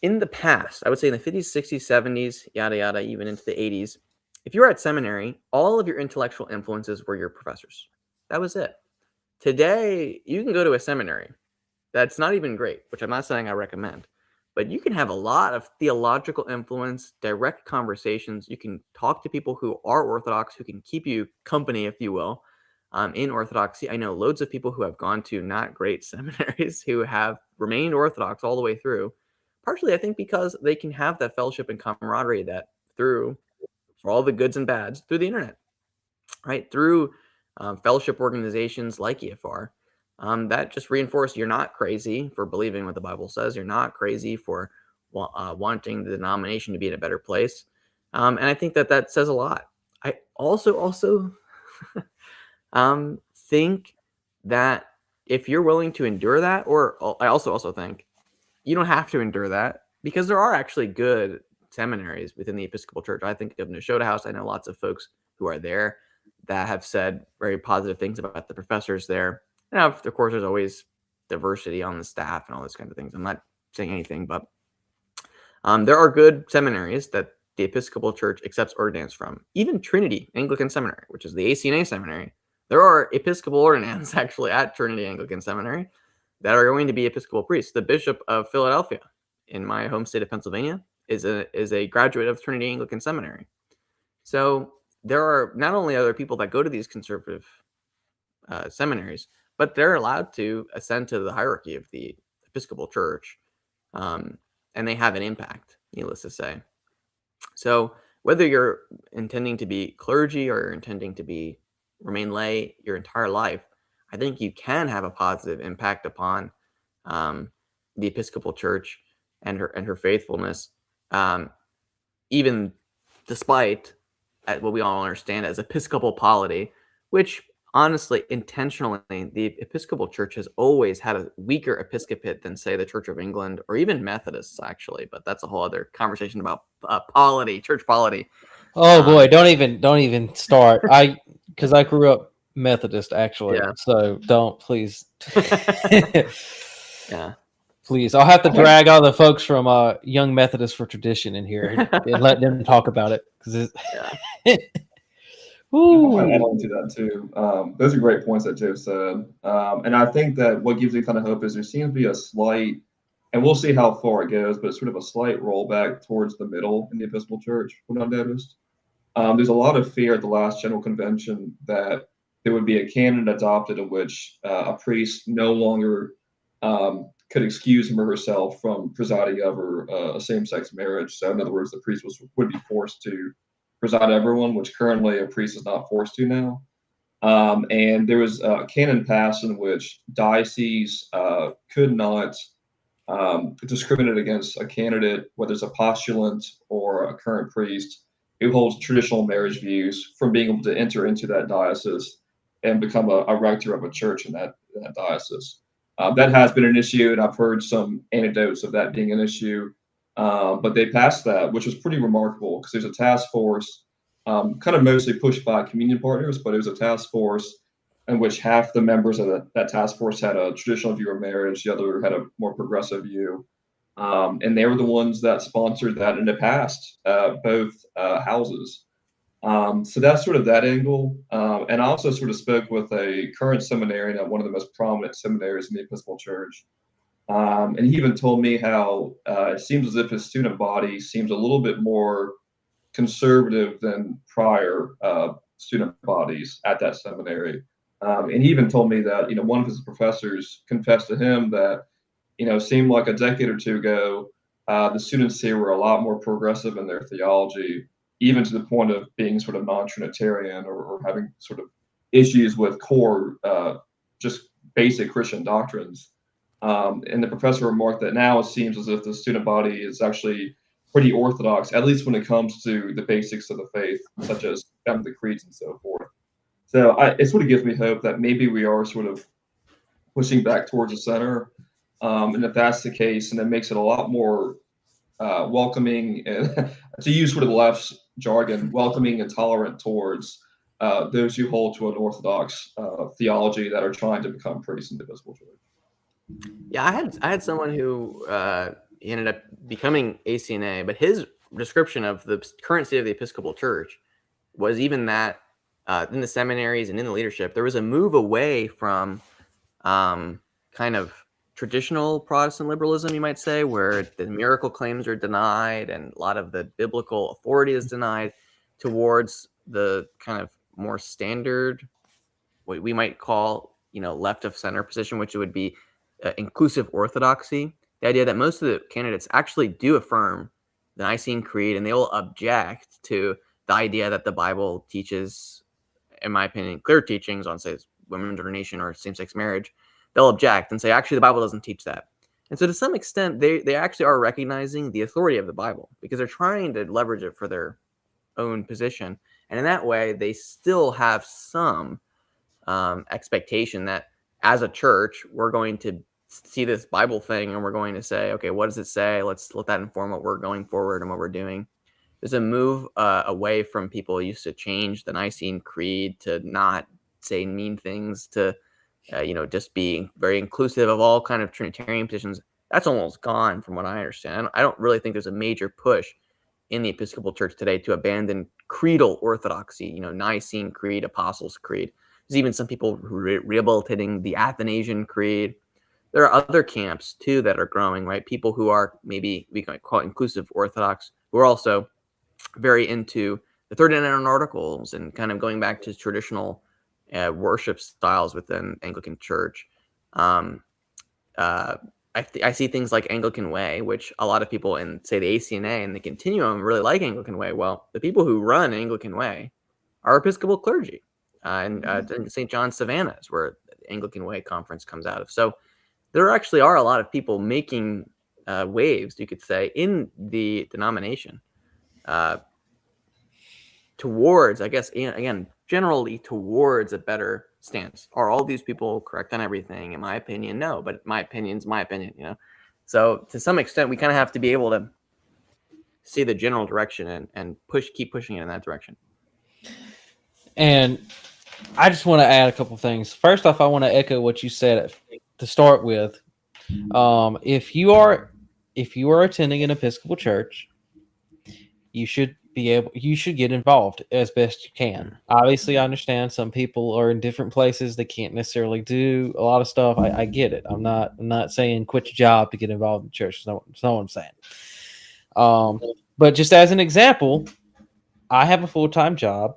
In the past, I would say in the 50s, 60s, 70s, yada, yada, even into the 80s, if you were at seminary, all of your intellectual influences were your professors. That was it. Today, you can go to a seminary that's not even great, which I'm not saying I recommend, but you can have a lot of theological influence, direct conversations. You can talk to people who are Orthodox, who can keep you company, if you will, in Orthodoxy. I know loads of people who have gone to not great seminaries who have remained Orthodox all the way through, partially, I think, because they can have that fellowship and camaraderie that for all the goods and bads, through the internet, right? Through fellowship organizations like EFR, that just reinforce you're not crazy for believing what the Bible says. You're not crazy for wanting the denomination to be in a better place. And I think that says a lot. I also think that if you're willing to endure that, or I also think you don't have to endure that, because there are actually good seminaries within the Episcopal Church. I think of Neshoda House. I know lots of folks who are there that have said very positive things about the professors there. And of course, there's always diversity on the staff and all those kinds of things. I'm not saying anything, but there are good seminaries that the Episcopal Church accepts ordinands from. Even Trinity Anglican Seminary, which is the ACNA seminary, there are Episcopal ordinands actually at Trinity Anglican Seminary that are going to be Episcopal priests. The Bishop of Philadelphia in my home state of Pennsylvania is a graduate of Trinity Anglican Seminary. So there are not only other people that go to these conservative seminaries, but they're allowed to ascend to the hierarchy of the Episcopal Church, and they have an impact, needless to say. So whether you're intending to be clergy or you're intending to remain lay your entire life, I think you can have a positive impact upon the Episcopal Church and her faithfulness, even despite what we all understand as Episcopal polity, which honestly, intentionally, the Episcopal Church has always had a weaker episcopate than, say, the Church of England or even Methodists, actually. But that's a whole other conversation about polity, church polity. Oh boy, don't even start. Because I grew up Methodist, actually. Yeah. So don't, please. Yeah. Please, I'll have to drag all the folks from Young Methodist for Tradition in here and let them talk about it. I want to add on to that too. Those are great points that Joe said. And I think that what gives me kind of hope is there seems to be a slight, and we'll see how far it goes, but sort of a slight rollback towards the middle in the Episcopal Church, what I've noticed. There's a lot of fear at the last General Convention that there would be a canon adopted in which a priest no longer could excuse him or herself from presiding over a same-sex marriage. So in other words, the priest would be forced to preside over one, which currently a priest is not forced to now. And there was a canon passed in which dioceses could not discriminate against a candidate, whether it's a postulant or a current priest who holds traditional marriage views, from being able to enter into that diocese and become a rector of a church in that diocese. That has been an issue, and I've heard some anecdotes of that being an issue. But they passed that, which was pretty remarkable, because there's a task force, kind of mostly pushed by communion partners, but it was a task force in which half the members of that task force had a traditional view of marriage, the other had a more progressive view. And they were the ones that sponsored that, and it passed both houses. So that's sort of that angle. And I also sort of spoke with a current seminarian at one of the most prominent seminaries in the Episcopal Church. And he even told me how it seems as if his student body seems a little bit more conservative than prior student bodies at that seminary. And he even told me that, one of his professors confessed to him that, seemed like a decade or two ago, the students here were a lot more progressive in their theology, even to the point of being sort of non-Trinitarian or having sort of issues with core, just basic Christian doctrines. And the professor remarked that now it seems as if the student body is actually pretty orthodox, at least when it comes to the basics of the faith, such as the creeds and so forth. So it sort of gives me hope that maybe we are sort of pushing back towards the center. And if that's the case, and it makes it a lot more welcoming, and to use sort of the left's jargon, welcoming and tolerant towards those who hold to an orthodox theology that are trying to become priests in the Episcopal Church. Yeah, I had someone who he ended up becoming ACNA, but his description of the current state of the Episcopal Church was even that in the seminaries and in the leadership, there was a move away from kind of traditional Protestant liberalism, you might say, where the miracle claims are denied and a lot of the biblical authority is denied, towards the kind of more standard, what we might call, left of center position, which would be inclusive orthodoxy. The idea that most of the candidates actually do affirm the Nicene Creed, and they will object to the idea that the Bible teaches, in my opinion, clear teachings on, say, women's ordination or same-sex marriage. They'll object and say, actually, the Bible doesn't teach that. And so to some extent, they actually are recognizing the authority of the Bible, because they're trying to leverage it for their own position. And in that way, they still have some expectation that as a church, we're going to see this Bible thing and we're going to say, okay, what does it say? Let's let that inform what we're going forward and what we're doing. There's a move away from people who used to change the Nicene Creed to not say mean things, to just being very inclusive of all kind of Trinitarian positions. That's almost gone from what I understand. I don't really think there's a major push in the Episcopal Church today to abandon creedal orthodoxy, Nicene Creed, Apostles' Creed. There's even some people who are rehabilitating the Athanasian Creed. There are other camps, too, that are growing, right? People who are maybe, we can call it inclusive Orthodox, who are also very into the 39 Articles and kind of going back to traditional worship styles within Anglican Church. I see things like Anglican Way, which a lot of people in, say, the ACNA and the Continuum really like Anglican Way. Well, the people who run Anglican Way are Episcopal clergy. And St. John's Savannah is where the Anglican Way conference comes out of. So there actually are a lot of people making waves, you could say, in the denomination towards, I guess, again, generally towards a better stance. Are all these people correct on everything? In my opinion, no. But my opinion's my opinion, So to some extent, we kind of have to be able to see the general direction and keep pushing it in that direction. And I just want to add a couple things. First off, I want to echo what you said to start with. If you are attending an Episcopal church, you should get involved as best you can. Obviously, I understand some people are in different places. They can't necessarily do a lot of stuff. I get it. I'm not saying quit your job to get involved in church. That's not what I'm saying. But just as an example, I have a full-time job,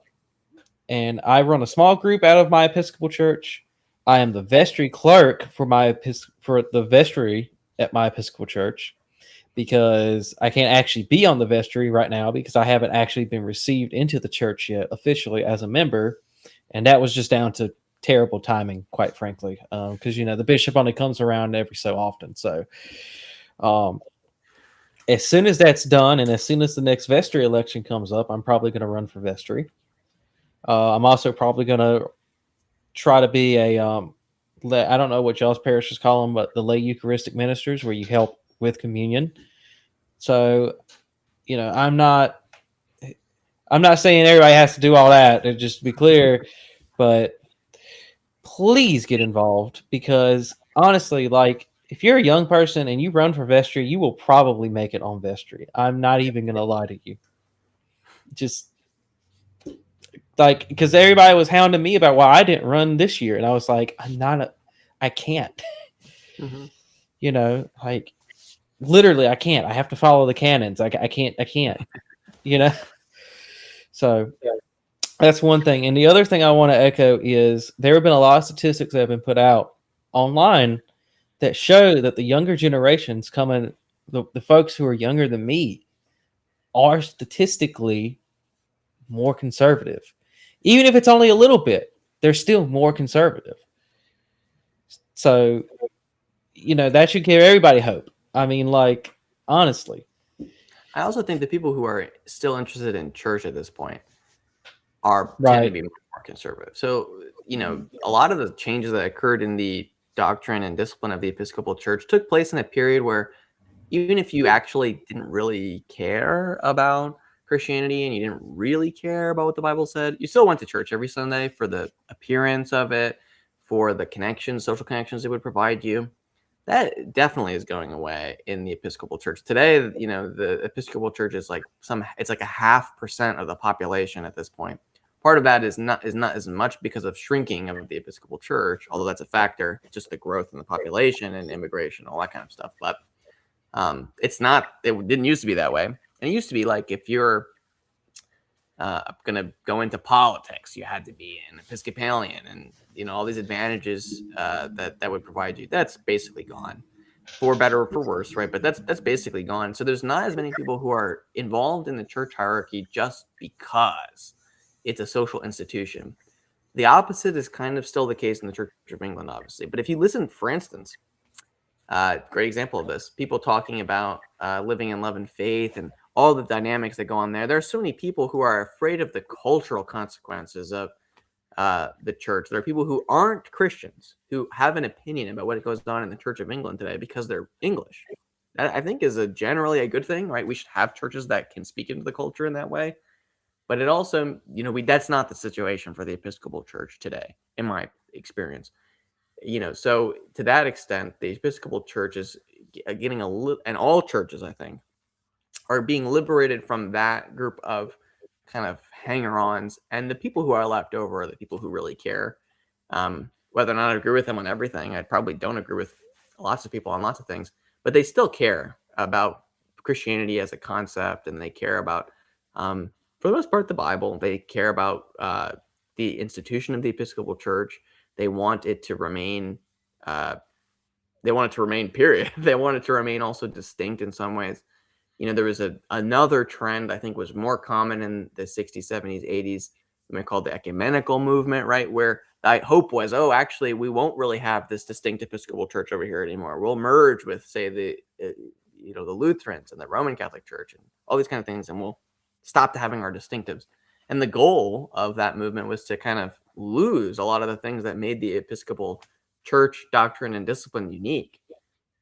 and I run a small group out of my Episcopal church. I am the vestry clerk for the vestry at my Episcopal church, because I can't actually be on the vestry right now because I haven't actually been received into the church yet officially as a member. And that was just down to terrible timing, quite frankly, because, the bishop only comes around every so often. So As soon as that's done, and as soon as the next vestry election comes up, I'm probably going to run for vestry. I'm also probably going to try to be a I don't know what y'all's parishes call them, but the lay Eucharistic ministers, where you help with communion. So, I'm not saying everybody has to do all that, and just to be clear, but please get involved, because honestly, like, if you're a young person and you run for vestry, you will probably make it on vestry. I'm not even going to lie to you. Just like, because everybody was hounding me about why I didn't run this year. And I was like, I can't, like, literally, I can't. I have to follow the canons. I can't, So that's one thing. And the other thing I want to echo is there have been a lot of statistics that have been put out online that show that the younger generations coming, the folks who are younger than me, are statistically more conservative. Even if it's only a little bit, they're still more conservative. So, that should give everybody hope. I mean, like, honestly. I also think the people who are still interested in church at this point tend to be more conservative. So, a lot of the changes that occurred in the doctrine and discipline of the Episcopal Church took place in a period where, even if you actually didn't really care about Christianity and you didn't really care about what the Bible said, you still went to church every Sunday for the appearance of it, for the connections, social connections it would provide you. That definitely is going away in the Episcopal Church today. The Episcopal Church is like it's like a 0.5% of the population at this point. Part of that is not as much because of shrinking of the Episcopal Church, although that's a factor. It's just the growth in the population and immigration, all that kind of stuff. But it's not. It didn't used to be that way. And it used to be like, if you're going to go into politics, you had to be an Episcopalian, and all these advantages that would provide you. That's basically gone, for better or for worse, right? But that's basically gone. So there's not as many people who are involved in the church hierarchy just because it's a social institution. The opposite is kind of still the case in the Church of England, obviously. But if you listen, for instance, great example of this, people talking about living in love and faith and all the dynamics that go on there. There are so many people who are afraid of the cultural consequences of the church. There are people who aren't Christians who have an opinion about what goes on in the Church of England today because they're English. That, I think, is generally a good thing, right? We should have churches that can speak into the culture in that way. But it also, that's not the situation for the Episcopal Church today, in my experience. So to that extent, the Episcopal Church is getting and all churches, I think, are being liberated from that group of kind of hanger-ons, and the people who are left over are the people who really care. Whether or not I agree with them on everything, I probably don't agree with lots of people on lots of things, but they still care about Christianity as a concept, and they care about, for the most part, the Bible. They care about the institution of the Episcopal Church. They want it to remain. They want it to remain. Period. They want it to remain also distinct in some ways. There was another trend I think was more common in the 60s, 70s, 80s, called the ecumenical movement, right? Where the hope was, actually, we won't really have this distinct Episcopal Church over here anymore. We'll merge with, say, the Lutherans and the Roman Catholic Church and all these kind of things, and we'll stop having our distinctives. And the goal of that movement was to kind of lose a lot of the things that made the Episcopal Church doctrine and discipline unique.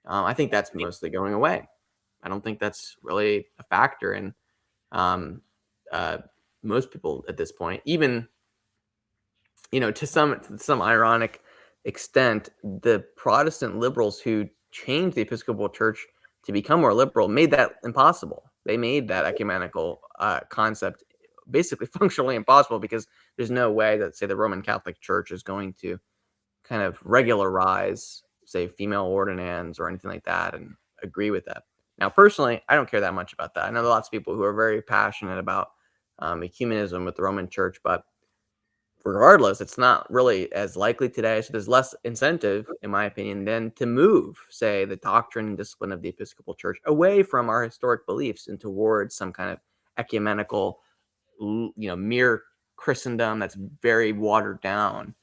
I think that's mostly going away. I don't think that's really a factor in most people at this point. Even, to some ironic extent, the Protestant liberals who changed the Episcopal Church to become more liberal made that impossible. They made that ecumenical concept basically functionally impossible, because there's no way that, say, the Roman Catholic Church is going to kind of regularize, say, female ordinands or anything like that and agree with that. Now, personally, I don't care that much about that. I know lots of people who are very passionate about ecumenism with the Roman Church, but regardless, it's not really as likely today. So there's less incentive, in my opinion, than to move, say, the doctrine and discipline of the Episcopal Church away from our historic beliefs and towards some kind of ecumenical, mere Christendom that's very watered down,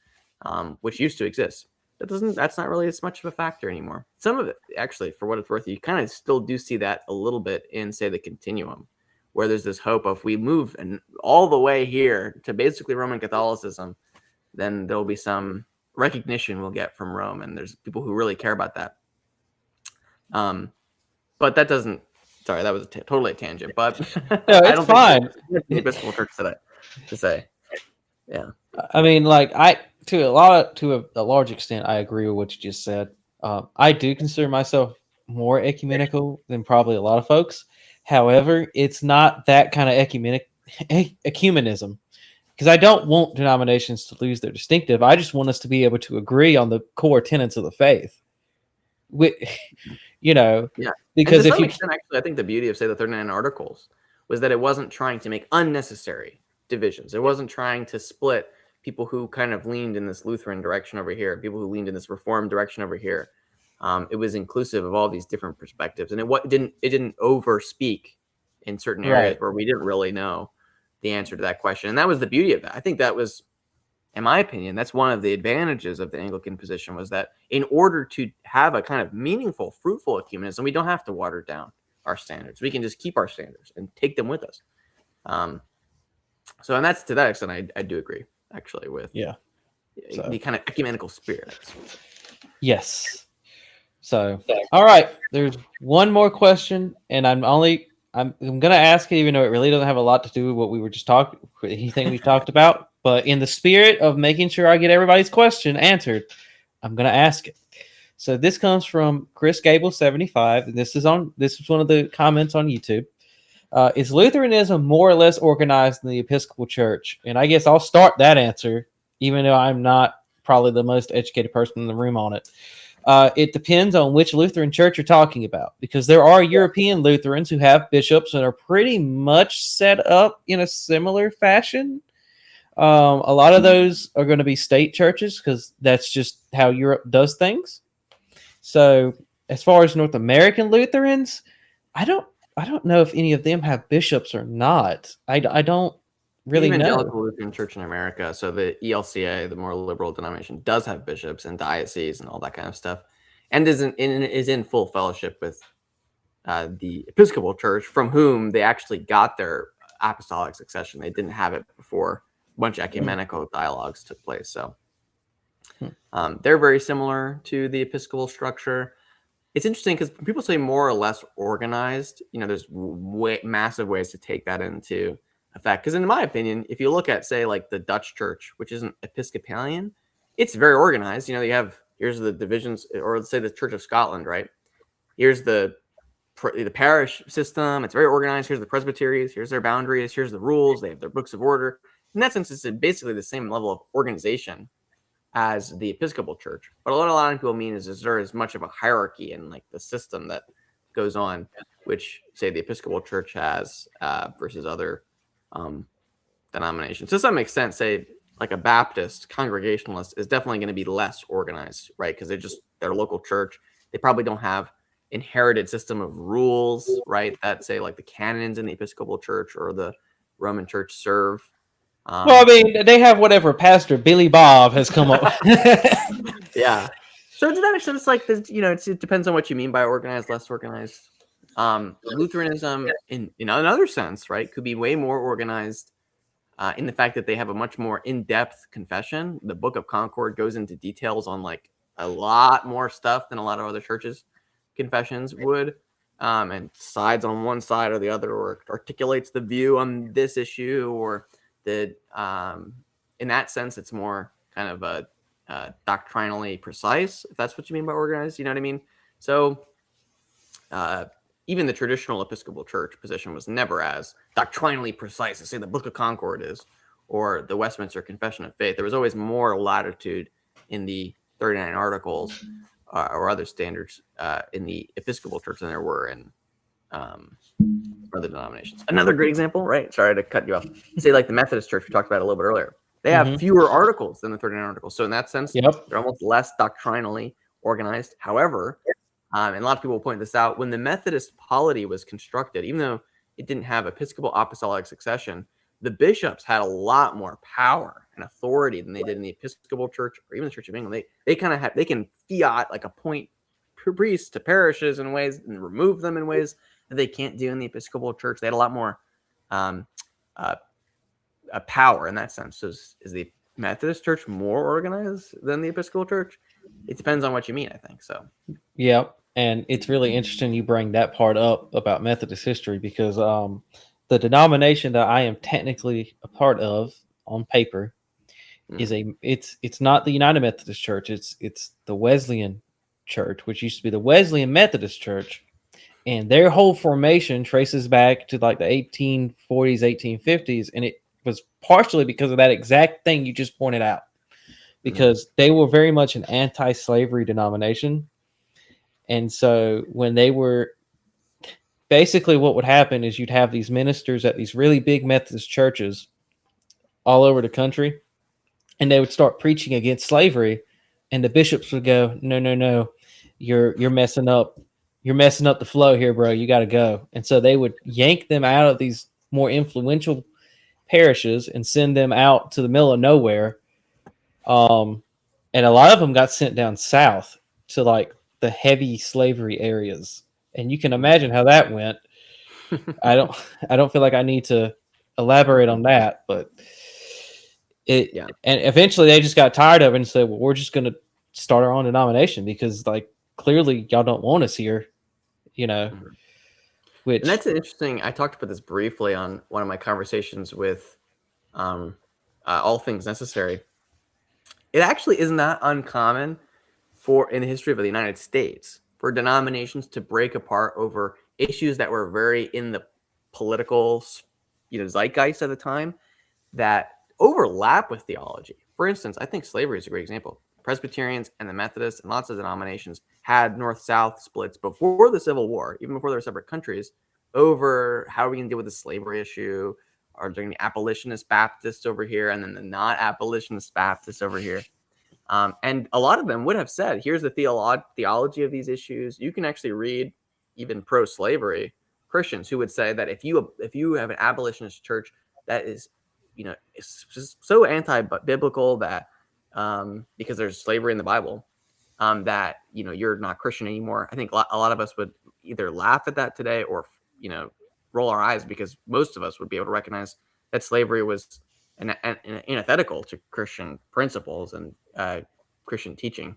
which used to exist. that's not really as much of a factor anymore. Some of it, actually, for what it's worth, you kind of still do see that a little bit in, say, the Continuum, where there's this hope of we move and all the way here to basically Roman Catholicism, then there'll be some recognition we'll get from Rome, and there's people who really care about that. But that doesn't. Sorry, that was totally a tangent. But No, it's I don't fine. think the Episcopal Church to say, yeah. I mean, like to a large extent, I agree with what you just said. I do consider myself more ecumenical than probably a lot of folks. However, it's not that kind of ecumenism, because I don't want denominations to lose their distinctive. I just want us to be able to agree on the core tenets of the faith. Yeah. Because to some extent, actually, I think the beauty of, say, the 39 Articles was that it wasn't trying to make unnecessary divisions. It wasn't trying to split people who kind of leaned in this Lutheran direction over here, people who leaned in this Reformed direction over here. It was inclusive of all these different perspectives, and it didn't overspeak in certain areas where we didn't really know the answer to that question. And that was the beauty of that. I think that was, in my opinion, that's one of the advantages of the Anglican position, was that in order to have a kind of meaningful, fruitful ecumenism, we don't have to water down our standards. We can just keep our standards and take them with us. So, and that's, to that extent, I do agree, actually, with the kind of ecumenical spirit. Yes. So, all right, there's one more question, and I'm going to ask it, even though it really doesn't have a lot to do with what we were just anything we talked about. But in the spirit of making sure I get everybody's question answered, I'm going to ask it. So this comes from Chris Gable 75, and this is one of the comments on YouTube. Is Lutheranism more or less organized than the Episcopal Church? And I guess I'll start that answer, even though I'm not probably the most educated person in the room on it. It depends on which Lutheran church you're talking about, because there are European Lutherans who have bishops and are pretty much set up in a similar fashion. A lot of those are going to be state churches, because that's just how Europe does things. So as far as North American Lutherans, I don't know if any of them have bishops or not. I don't really know. Evangelical Lutheran Church in America, so the ELCA, the more liberal denomination, does have bishops and dioceses and all that kind of stuff, and is in full fellowship with the Episcopal Church, from whom they actually got their apostolic succession. They didn't have it before a bunch of ecumenical dialogues took place. So they're very similar to the Episcopal structure. It's interesting because people say more or less organized. There's massive ways to take that into effect. Because in my opinion, if you look at, say, like the Dutch Church, which isn't Episcopalian, it's very organized. Here's the divisions, or let's say the Church of Scotland, right? Here's the parish system. It's very organized. Here's the presbyteries. Here's their boundaries. Here's the rules. They have their books of order. In that sense, it's basically the same level of organization as the Episcopal Church. But a lot of people mean is there is much of a hierarchy in like the system that goes on, which, say, the Episcopal Church has versus other denominations. To some extent, say, like a Baptist Congregationalist is definitely going to be less organized, right? Because they're a local church. They probably don't have inherited system of rules, right? That, say, like the canons in the Episcopal Church or the Roman Church serve. Well, I mean, they have whatever Pastor Billy Bob has come up. Yeah. So to that extent, it's like, it depends on what you mean by organized, less organized. Lutheranism, in another sense, right, could be way more organized in the fact that they have a much more in-depth confession. The Book of Concord goes into details on like a lot more stuff than a lot of other churches' confessions would, and sides on one side or the other, or articulates the view on this issue, or in that sense, it's more kind of a doctrinally precise, if that's what you mean by organized. You know what I mean? So even the traditional Episcopal Church position was never as doctrinally precise as, say, the Book of Concord is, or the Westminster Confession of Faith. There was always more latitude in the 39 Articles or other standards in the Episcopal Church than there were in other denominations. Another great example, right? Sorry to cut you off. Say, like the Methodist Church we talked about a little bit earlier. They have fewer articles than the 39 Articles. So in that sense, they're almost less doctrinally organized. However, and a lot of people point this out, when the Methodist polity was constructed, even though it didn't have Episcopal apostolic succession, the bishops had a lot more power and authority than they did in the Episcopal Church or even the Church of England. They kind of they can fiat, like, appoint priests to parishes in ways and remove them in ways that they can't do in the Episcopal Church. They had a lot more power in that sense. So is the Methodist Church more organized than the Episcopal Church? It depends on what you mean, I think. So Yeah, and it's really interesting you bring that part up about Methodist history, because the denomination that I am technically a part of on paper is it's not the United Methodist Church. It's the Wesleyan Church, which used to be the Wesleyan Methodist Church, and their whole formation traces back to like the 1840s, 1850s, and it was partially because of that exact thing you just pointed out, because they were very much an anti-slavery denomination. And so when they were, basically what would happen is you'd have these ministers at these really big Methodist churches all over the country, and they would start preaching against slavery, and the bishops would go, no, you're messing up the flow here, bro. You got to go. And so they would yank them out of these more influential parishes and send them out to the middle of nowhere. And a lot of them got sent down south to like the heavy slavery areas. And you can imagine how that went. I don't feel like I need to elaborate on that, but and eventually they just got tired of it and said, well, we're just going to start our own denomination, because like clearly y'all don't want us here, which, and that's interesting. I talked about this briefly on one of my conversations with All Things Necessary. It actually is not uncommon in the history of the United States for denominations to break apart over issues that were very in the political, zeitgeist at the time that overlap with theology. For instance, I think slavery is a great example. Presbyterians and the Methodists and lots of denominations had north-south splits before the Civil War, even before they were separate countries, over how are we going to deal with the slavery issue, or during the abolitionist Baptists over here and then the not abolitionist Baptists over here. And a lot of them would have said, here's the theology of these issues. You can actually read even pro-slavery Christians who would say that if you have an abolitionist church that is, it's just so anti-biblical that because there's slavery in the Bible, that you're not Christian anymore. I think a lot of us would either laugh at that today or roll our eyes, because most of us would be able to recognize that slavery was antithetical to Christian principles and Christian teaching.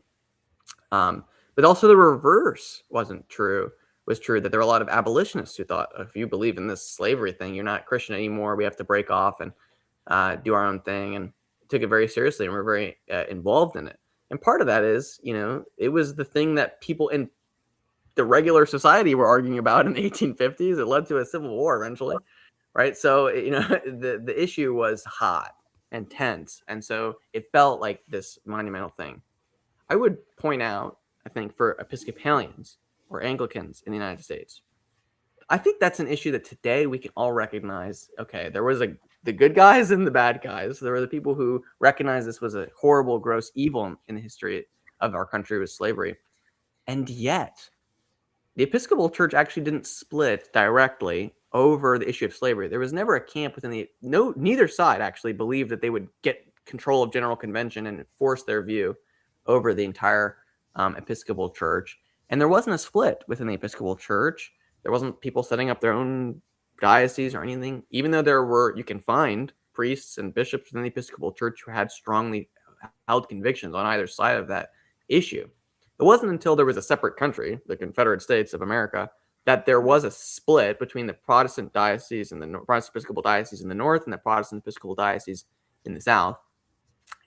But also the reverse was true, that there were a lot of abolitionists who thought, if you believe in this slavery thing, you're not Christian anymore. We have to break off and do our own thing, and took it very seriously, and we're very involved in it. And part of that is, it was the thing that people in the regular society were arguing about in the 1850s. It led to a civil war eventually, right? So, the issue was hot and tense. And so it felt like this monumental thing. I would point out, I think, for Episcopalians or Anglicans in the United States, I think that's an issue that today we can all recognize. Okay, there was the good guys and the bad guys. There were the people who recognized this was a horrible, gross evil in the history of our country with slavery. And yet, the Episcopal Church actually didn't split directly over the issue of slavery. There was never a camp within neither side actually believed that they would get control of General Convention and enforce their view over the entire Episcopal Church. And there wasn't a split within the Episcopal Church. There wasn't people setting up their own diocese or anything, even though you can find priests and bishops within the Episcopal Church who had strongly held convictions on either side of that issue. It wasn't until there was a separate country, the Confederate States of America, that there was a split between the Protestant diocese and the Protestant Episcopal diocese in the north and the Protestant Episcopal diocese in the south.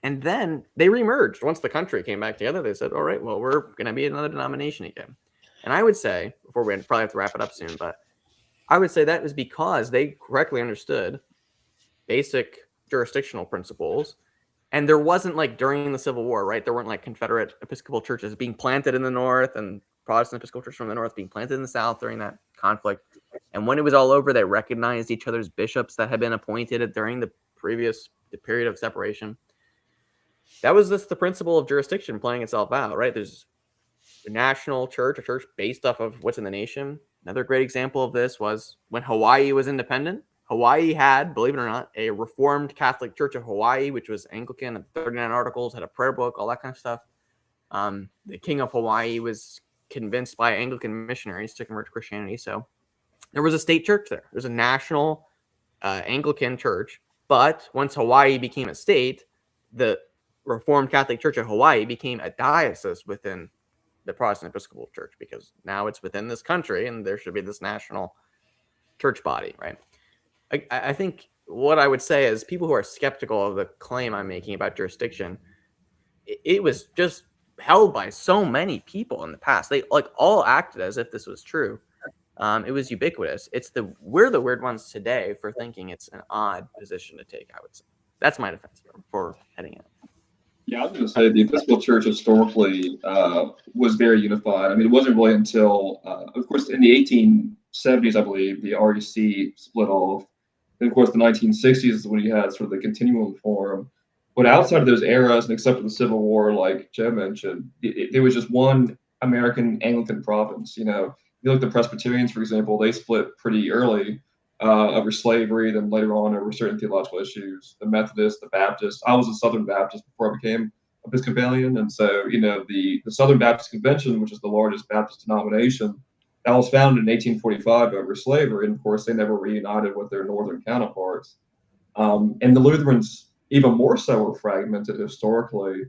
And then they remerged. Once the country came back together, they said, all right, well, we're going to be another denomination again. And I would say, before we probably have to wrap it up soon, but I would say that was because they correctly understood basic jurisdictional principles. And there wasn't, like, during the Civil War, right? There weren't like Confederate Episcopal churches being planted in the north and Protestant Episcopal churches from the north being planted in the south during that conflict. And when it was all over, they recognized each other's bishops that had been appointed during the period of separation. That was just the principle of jurisdiction playing itself out, right? There's a national church, a church based off of what's in the nation. Another great example of this was when Hawaii was independent. Hawaii had, believe it or not, a Reformed Catholic Church of Hawaii, which was Anglican, and 39 articles, had a prayer book, all that kind of stuff. The king of Hawaii was convinced by Anglican missionaries to convert to Christianity. So there was a state church there. There's a national Anglican church. But once Hawaii became a state, the Reformed Catholic Church of Hawaii became a diocese within the Protestant Episcopal Church, because now it's within this country and there should be this national church body, right? I think what I would say is people who are skeptical of the claim I'm making about jurisdiction, it was just held by so many people in the past. They like all acted as if this was true. It was ubiquitous. We're the weird ones today for thinking it's an odd position to take, I would say. That's my defense for heading in. Yeah, I was going to say the Episcopal Church historically was very unified. I mean, it wasn't really until, of course, in the 1870s, I believe, the REC split off. And of course, the 1960s is when you had sort of the continuum form. But outside of those eras, and except for the Civil War, like Joe mentioned, there was just one American Anglican province. You know, you look at the Presbyterians, for example, they split pretty early over slavery. Then later on, over certain theological issues. The Methodists, the Baptists. I was a Southern Baptist before I became Episcopalian, and so you know the Southern Baptist Convention, which is the largest Baptist denomination, that was founded in 1845 over slavery, and of course they never reunited with their northern counterparts. And the Lutherans, even more so, were fragmented historically,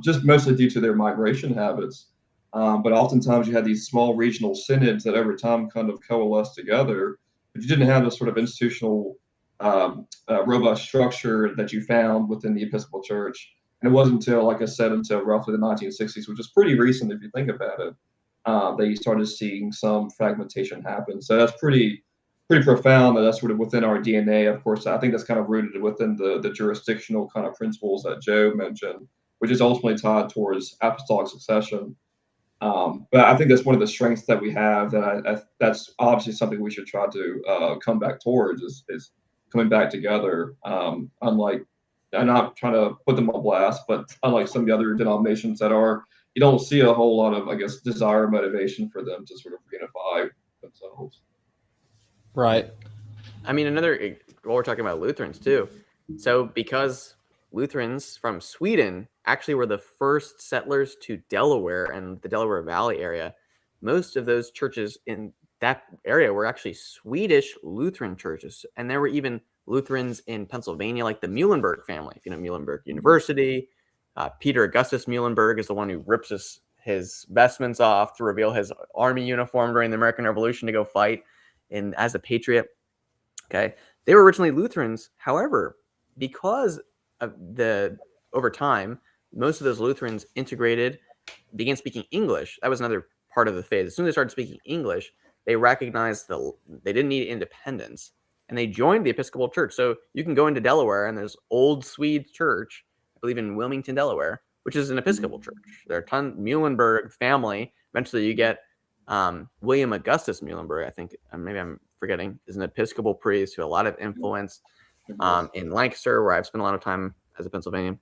just mostly due to their migration habits. But oftentimes you had these small regional synods that over time kind of coalesced together, but you didn't have the sort of institutional robust structure that you found within the Episcopal Church. And it wasn't until, like I said, until roughly the 1960s, which is pretty recent if you think about it, that you started seeing some fragmentation happen. So that's pretty profound that that's sort of within our DNA. Of course, I think that's kind of rooted within the jurisdictional kind of principles that Joe mentioned, which is ultimately tied towards apostolic succession. But I think that's one of the strengths that we have, that that's obviously something we should try to come back towards, is coming back together. Unlike, I'm not trying to put them on blast, but unlike some of the other denominations that are, you don't see a whole lot of, I guess, desire, motivation for them to sort of unify themselves. Right. I mean, well, we're talking about Lutherans too. So because Lutherans from Sweden actually were the first settlers to Delaware and the Delaware Valley area, most of those churches in that area were actually Swedish Lutheran churches. And there were even Lutherans in Pennsylvania, like the Muhlenberg family. If you know Muhlenberg University, Peter Augustus Muhlenberg is the one who rips his vestments off to reveal his army uniform during the American Revolution to go fight as a patriot. Okay, they were originally Lutherans. However, because of over time, most of those Lutherans began speaking English. That was another part of the faith. As soon as they started speaking English, they recognized they didn't need independence, and they joined the Episcopal Church. So you can go into Delaware, and there's Old Swede Church, I believe in Wilmington, Delaware, which is an Episcopal church. There are Muhlenberg family. Eventually, you get William Augustus Muhlenberg, I think, maybe I'm forgetting, is an Episcopal priest who had a lot of influence in Lancaster, where I've spent a lot of time as a Pennsylvanian.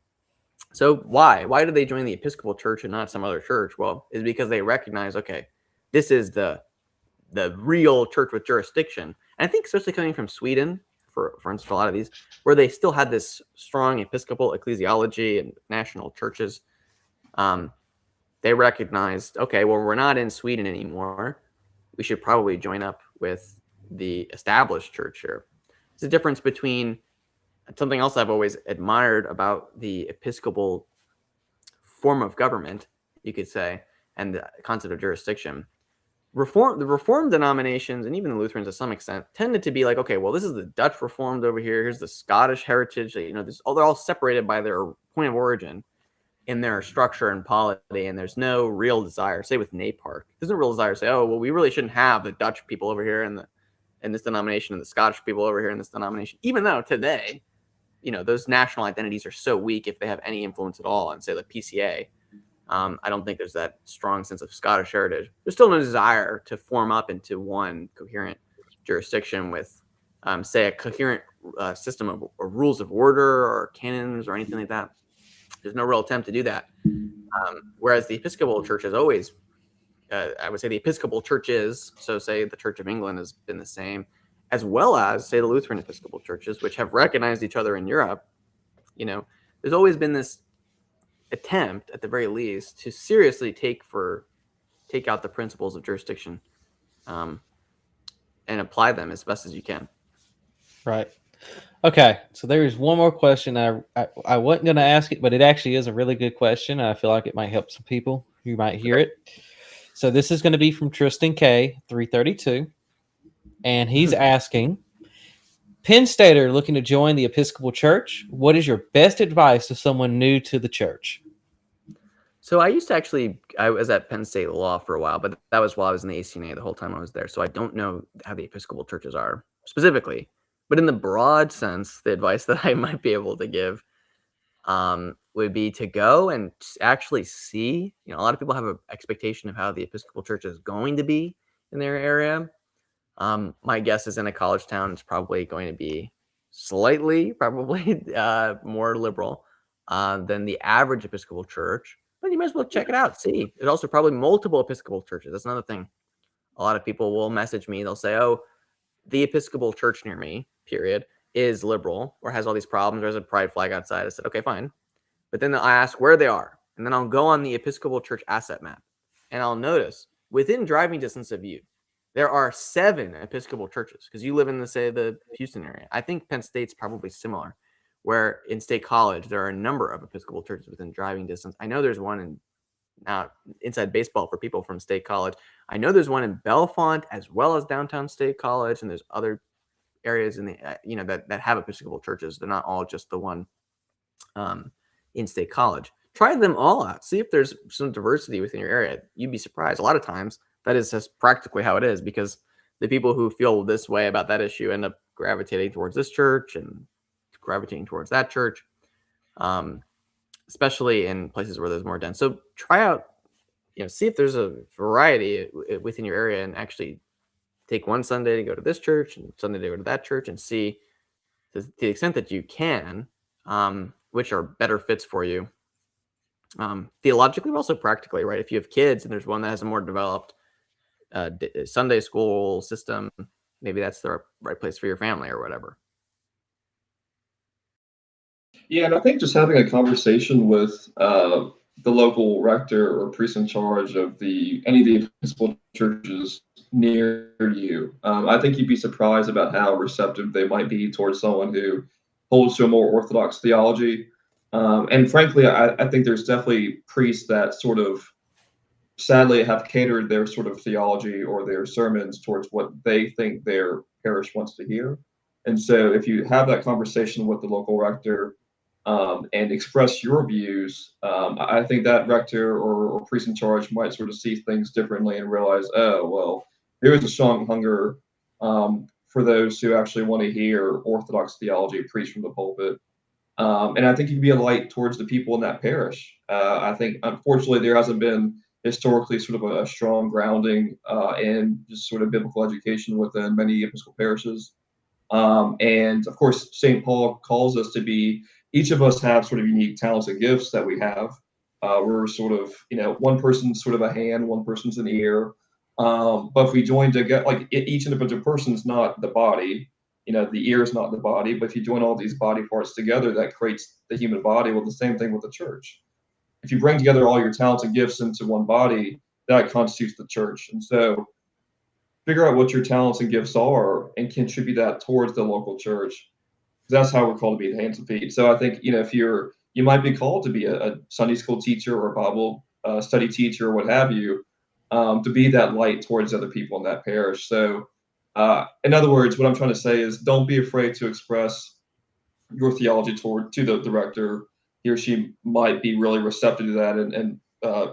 So why did they join the Episcopal Church and not some other church? Well, it's because they recognize, okay, this is the real church with jurisdiction. And I think especially coming from Sweden, for instance, for a lot of these, where they still had this strong Episcopal ecclesiology and national churches, they recognized, okay, well, we're not in Sweden anymore. We should probably join up with the established church here. It's a difference between something else I've always admired about the Episcopal form of government, you could say, and the concept of jurisdiction. The Reformed denominations, and even the Lutherans to some extent, tended to be like, okay, well, this is the Dutch Reformed over here. Here's the Scottish heritage. You know, they're all separated by their point of origin in their structure and polity, and there's no real desire. Say with NAPARC, there's no real desire to say, oh, well, we really shouldn't have the Dutch people over here in this denomination and the Scottish people over here in this denomination, even though today, you know, those national identities are so weak if they have any influence at all on, say, the PCA. I don't think there's that strong sense of Scottish heritage. There's still no desire to form up into one coherent jurisdiction with, say, a coherent system of rules of order or canons or anything like that. There's no real attempt to do that. Whereas the Episcopal Church has always, I would say the Episcopal churches, so say the Church of England has been the same, as well as, say, the Lutheran Episcopal churches, which have recognized each other in Europe, there's always been this attempt, at the very least, to seriously take out the principles of jurisdiction and apply them as best as you can. Right. Okay. So there is one more question. I wasn't going to ask it, but it actually is a really good question. I feel like it might help some people who might hear it. So this is going to be from Tristan K, 332. And he's asking, Penn Stater looking to join the Episcopal Church. What is your best advice to someone new to the church? So I was at Penn State Law for a while, but that was while I was in the ACNA the whole time I was there. So I don't know how the Episcopal churches are specifically, but in the broad sense, the advice that I might be able to give would be to go and actually see. A lot of people have an expectation of how the Episcopal Church is going to be in their area. My guess is in a college town, it's probably going to be slightly, probably more liberal than the average Episcopal church. But you might as well check it out. See, there's also probably multiple Episcopal churches. That's another thing. A lot of people will message me. They'll say, "Oh, the Episcopal church near me, period, is liberal or has all these problems. There's a pride flag outside." I said, "Okay, fine." But then I ask where they are, and then I'll go on the Episcopal Church asset map, and I'll notice within driving distance of you, there are 7 Episcopal churches, because you live in the Houston area. I think Penn State's probably similar, where in State College, there are a number of Episcopal churches within driving distance. I know there's one inside baseball for people from State College. I know there's one in Bellefonte as well as downtown State College, and there's other areas in the that have Episcopal churches. They're not all just the one in State College. Try them all out. See if there's some diversity within your area. You'd be surprised. A lot of times that is just practically how it is, because the people who feel this way about that issue end up gravitating towards this church and gravitating towards that church, especially in places where there's more dense. So try out, see if there's a variety within your area, and actually take one Sunday to go to this church and Sunday to go to that church, and see to the extent that you can, which are better fits for you, theologically, but also practically, right? If you have kids and there's one that has a more developed Sunday school system, maybe that's the right place for your family or whatever. Yeah, and I think just having a conversation with the local rector or priest in charge of any of the Episcopal churches near you, I think you'd be surprised about how receptive they might be towards someone who holds to a more orthodox theology. And frankly, I think there's definitely priests that sort of sadly have catered their sort of theology or their sermons towards what they think their parish wants to hear. And so if you have that conversation with the local rector and express your views, I think that rector or priest in charge might sort of see things differently and realize, oh, well, there is a strong hunger for those who actually want to hear orthodox theology preached from the pulpit. And I think you can be a light towards the people in that parish. I think, unfortunately, there hasn't been historically sort of a strong grounding in just sort of biblical education within many Episcopal parishes. And of course, St. Paul calls us to be, each of us have sort of unique talents and gifts that we have. We're sort of, one person's sort of a hand, one person's an ear. But if we join together, like each individual person's not the body, the ear is not the body, but if you join all these body parts together, that creates the human body. Well, the same thing with the church. If you bring together all your talents and gifts into one body, that constitutes the church. And so figure out what your talents and gifts are and contribute that towards the local church. That's how we're called to be the hands and feet. So I think, if you might be called to be a Sunday school teacher or a Bible study teacher or what have you, to be that light towards other people in that parish. So in other words, what I'm trying to say is don't be afraid to express your theology to the rector. He or she might be really receptive to that and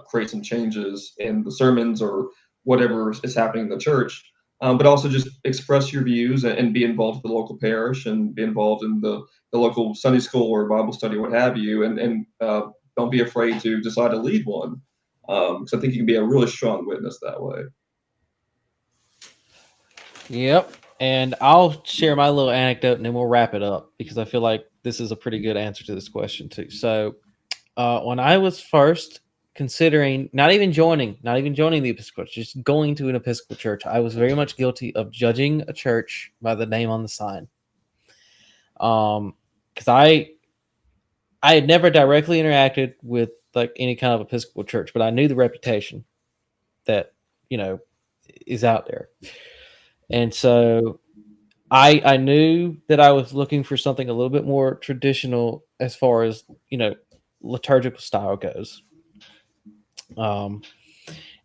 create some changes in the sermons or whatever is happening in the church. But also just express your views and be involved with the local parish and be involved in the local Sunday school or Bible study, what have you. And don't be afraid to decide to lead one. Because I think you can be a really strong witness that way. Yep. And I'll share my little anecdote and then we'll wrap it up, because I feel like this is a pretty good answer to this question too. So when I was first considering not even joining the Episcopal Church, just going to an Episcopal church, I was very much guilty of judging a church by the name on the sign. Because I had never directly interacted with like any kind of Episcopal church, but I knew the reputation that, you know, is out there. And so I knew that I was looking for something a little bit more traditional as far as, you know, liturgical style goes.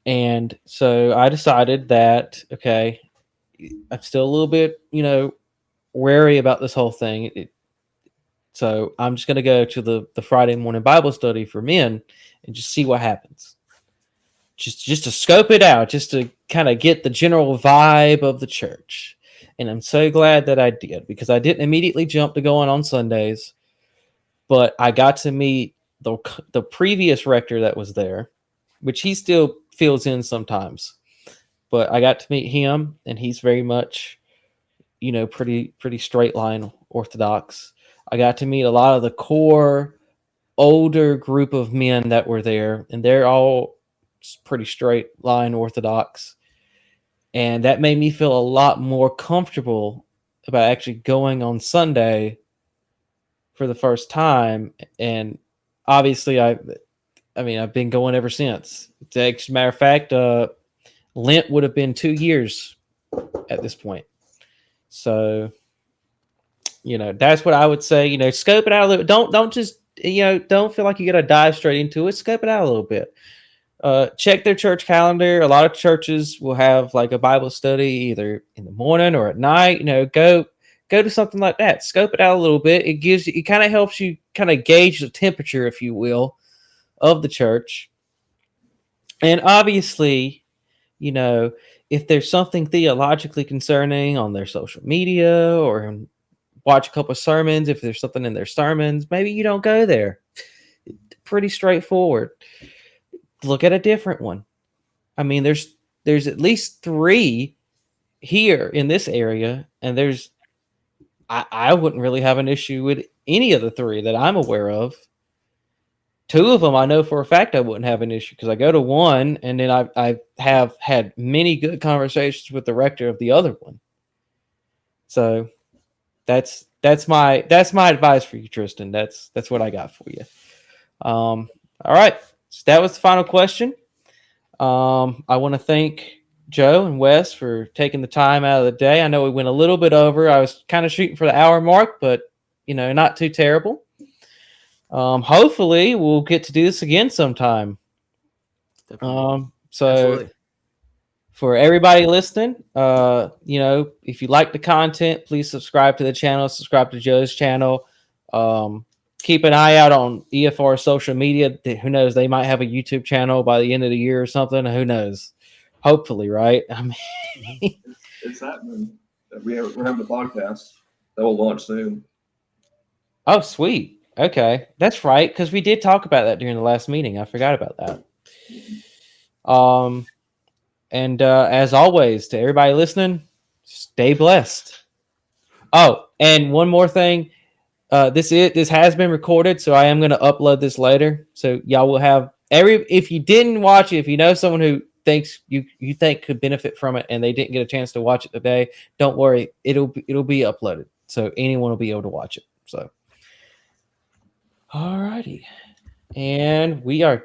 And so I decided that, okay, I'm still a little bit, you know, wary about this whole thing. So I'm just going to go to the Friday morning Bible study for men and just see what happens. Just to scope it out, just to kind of get the general vibe of the church. And I'm so glad that I did, because I didn't immediately jump to going on Sundays, but I got to meet the previous rector that was there, which he still fills in sometimes. But I got to meet him, and he's very much, you know, pretty straight line Orthodox. I got to meet a lot of the core older group of men that were there, and they're all pretty straight line Orthodox. And that made me feel a lot more comfortable about actually going on Sunday for the first time. And obviously I've been going ever since. As a matter of fact, Lent would have been 2 years at this point. So, you know, that's what I would say. You know, scope it out a little. Don't just, you know, don't feel like you got to dive straight into it. Scope it out a little bit. Check their church calendar. A lot of churches will have like a Bible study either in the morning or at night. You know, go to something like that. Scope it out a little bit. It kind of helps you kind of gauge the temperature, if you will, of the church. And obviously, you know, if there's something theologically concerning on their social media, or watch a couple of sermons, if there's something in their sermons, maybe you don't go there. Pretty straightforward. Look at a different one. I mean, there's at least 3 here in this area, and I wouldn't really have an issue with any of the 3 that I'm aware of. 2 of them I know for a fact I wouldn't have an issue, because I go to one, and then I have had many good conversations with the rector of the other one. So that's my advice for you, Tristan. That's what I got for you. All right. So that was the final question. I want to thank Joe and Wes for taking the time out of the day. I know we went a little bit over. I was kind of shooting for the hour mark, but, you know, not too terrible. Hopefully we'll get to do this again sometime. So absolutely. For everybody listening, you know, if you like the content, please subscribe to the channel, subscribe to Joe's channel. Keep an eye out on EFR social media. Who knows? They might have a YouTube channel by the end of the year or something. Who knows? Hopefully, right? I mean, it's happening. We're having a podcast that will launch soon. Oh, sweet. Okay, that's right, because we did talk about that during the last meeting. I forgot about that. And as always, to everybody listening, stay blessed. Oh, and one more thing. This has been recorded, so I am going to upload this later. So y'all will have if you didn't watch it, if you know someone who thinks you think could benefit from it and they didn't get a chance to watch it today, don't worry, it'll be uploaded, so anyone will be able to watch it. So, alrighty, and we are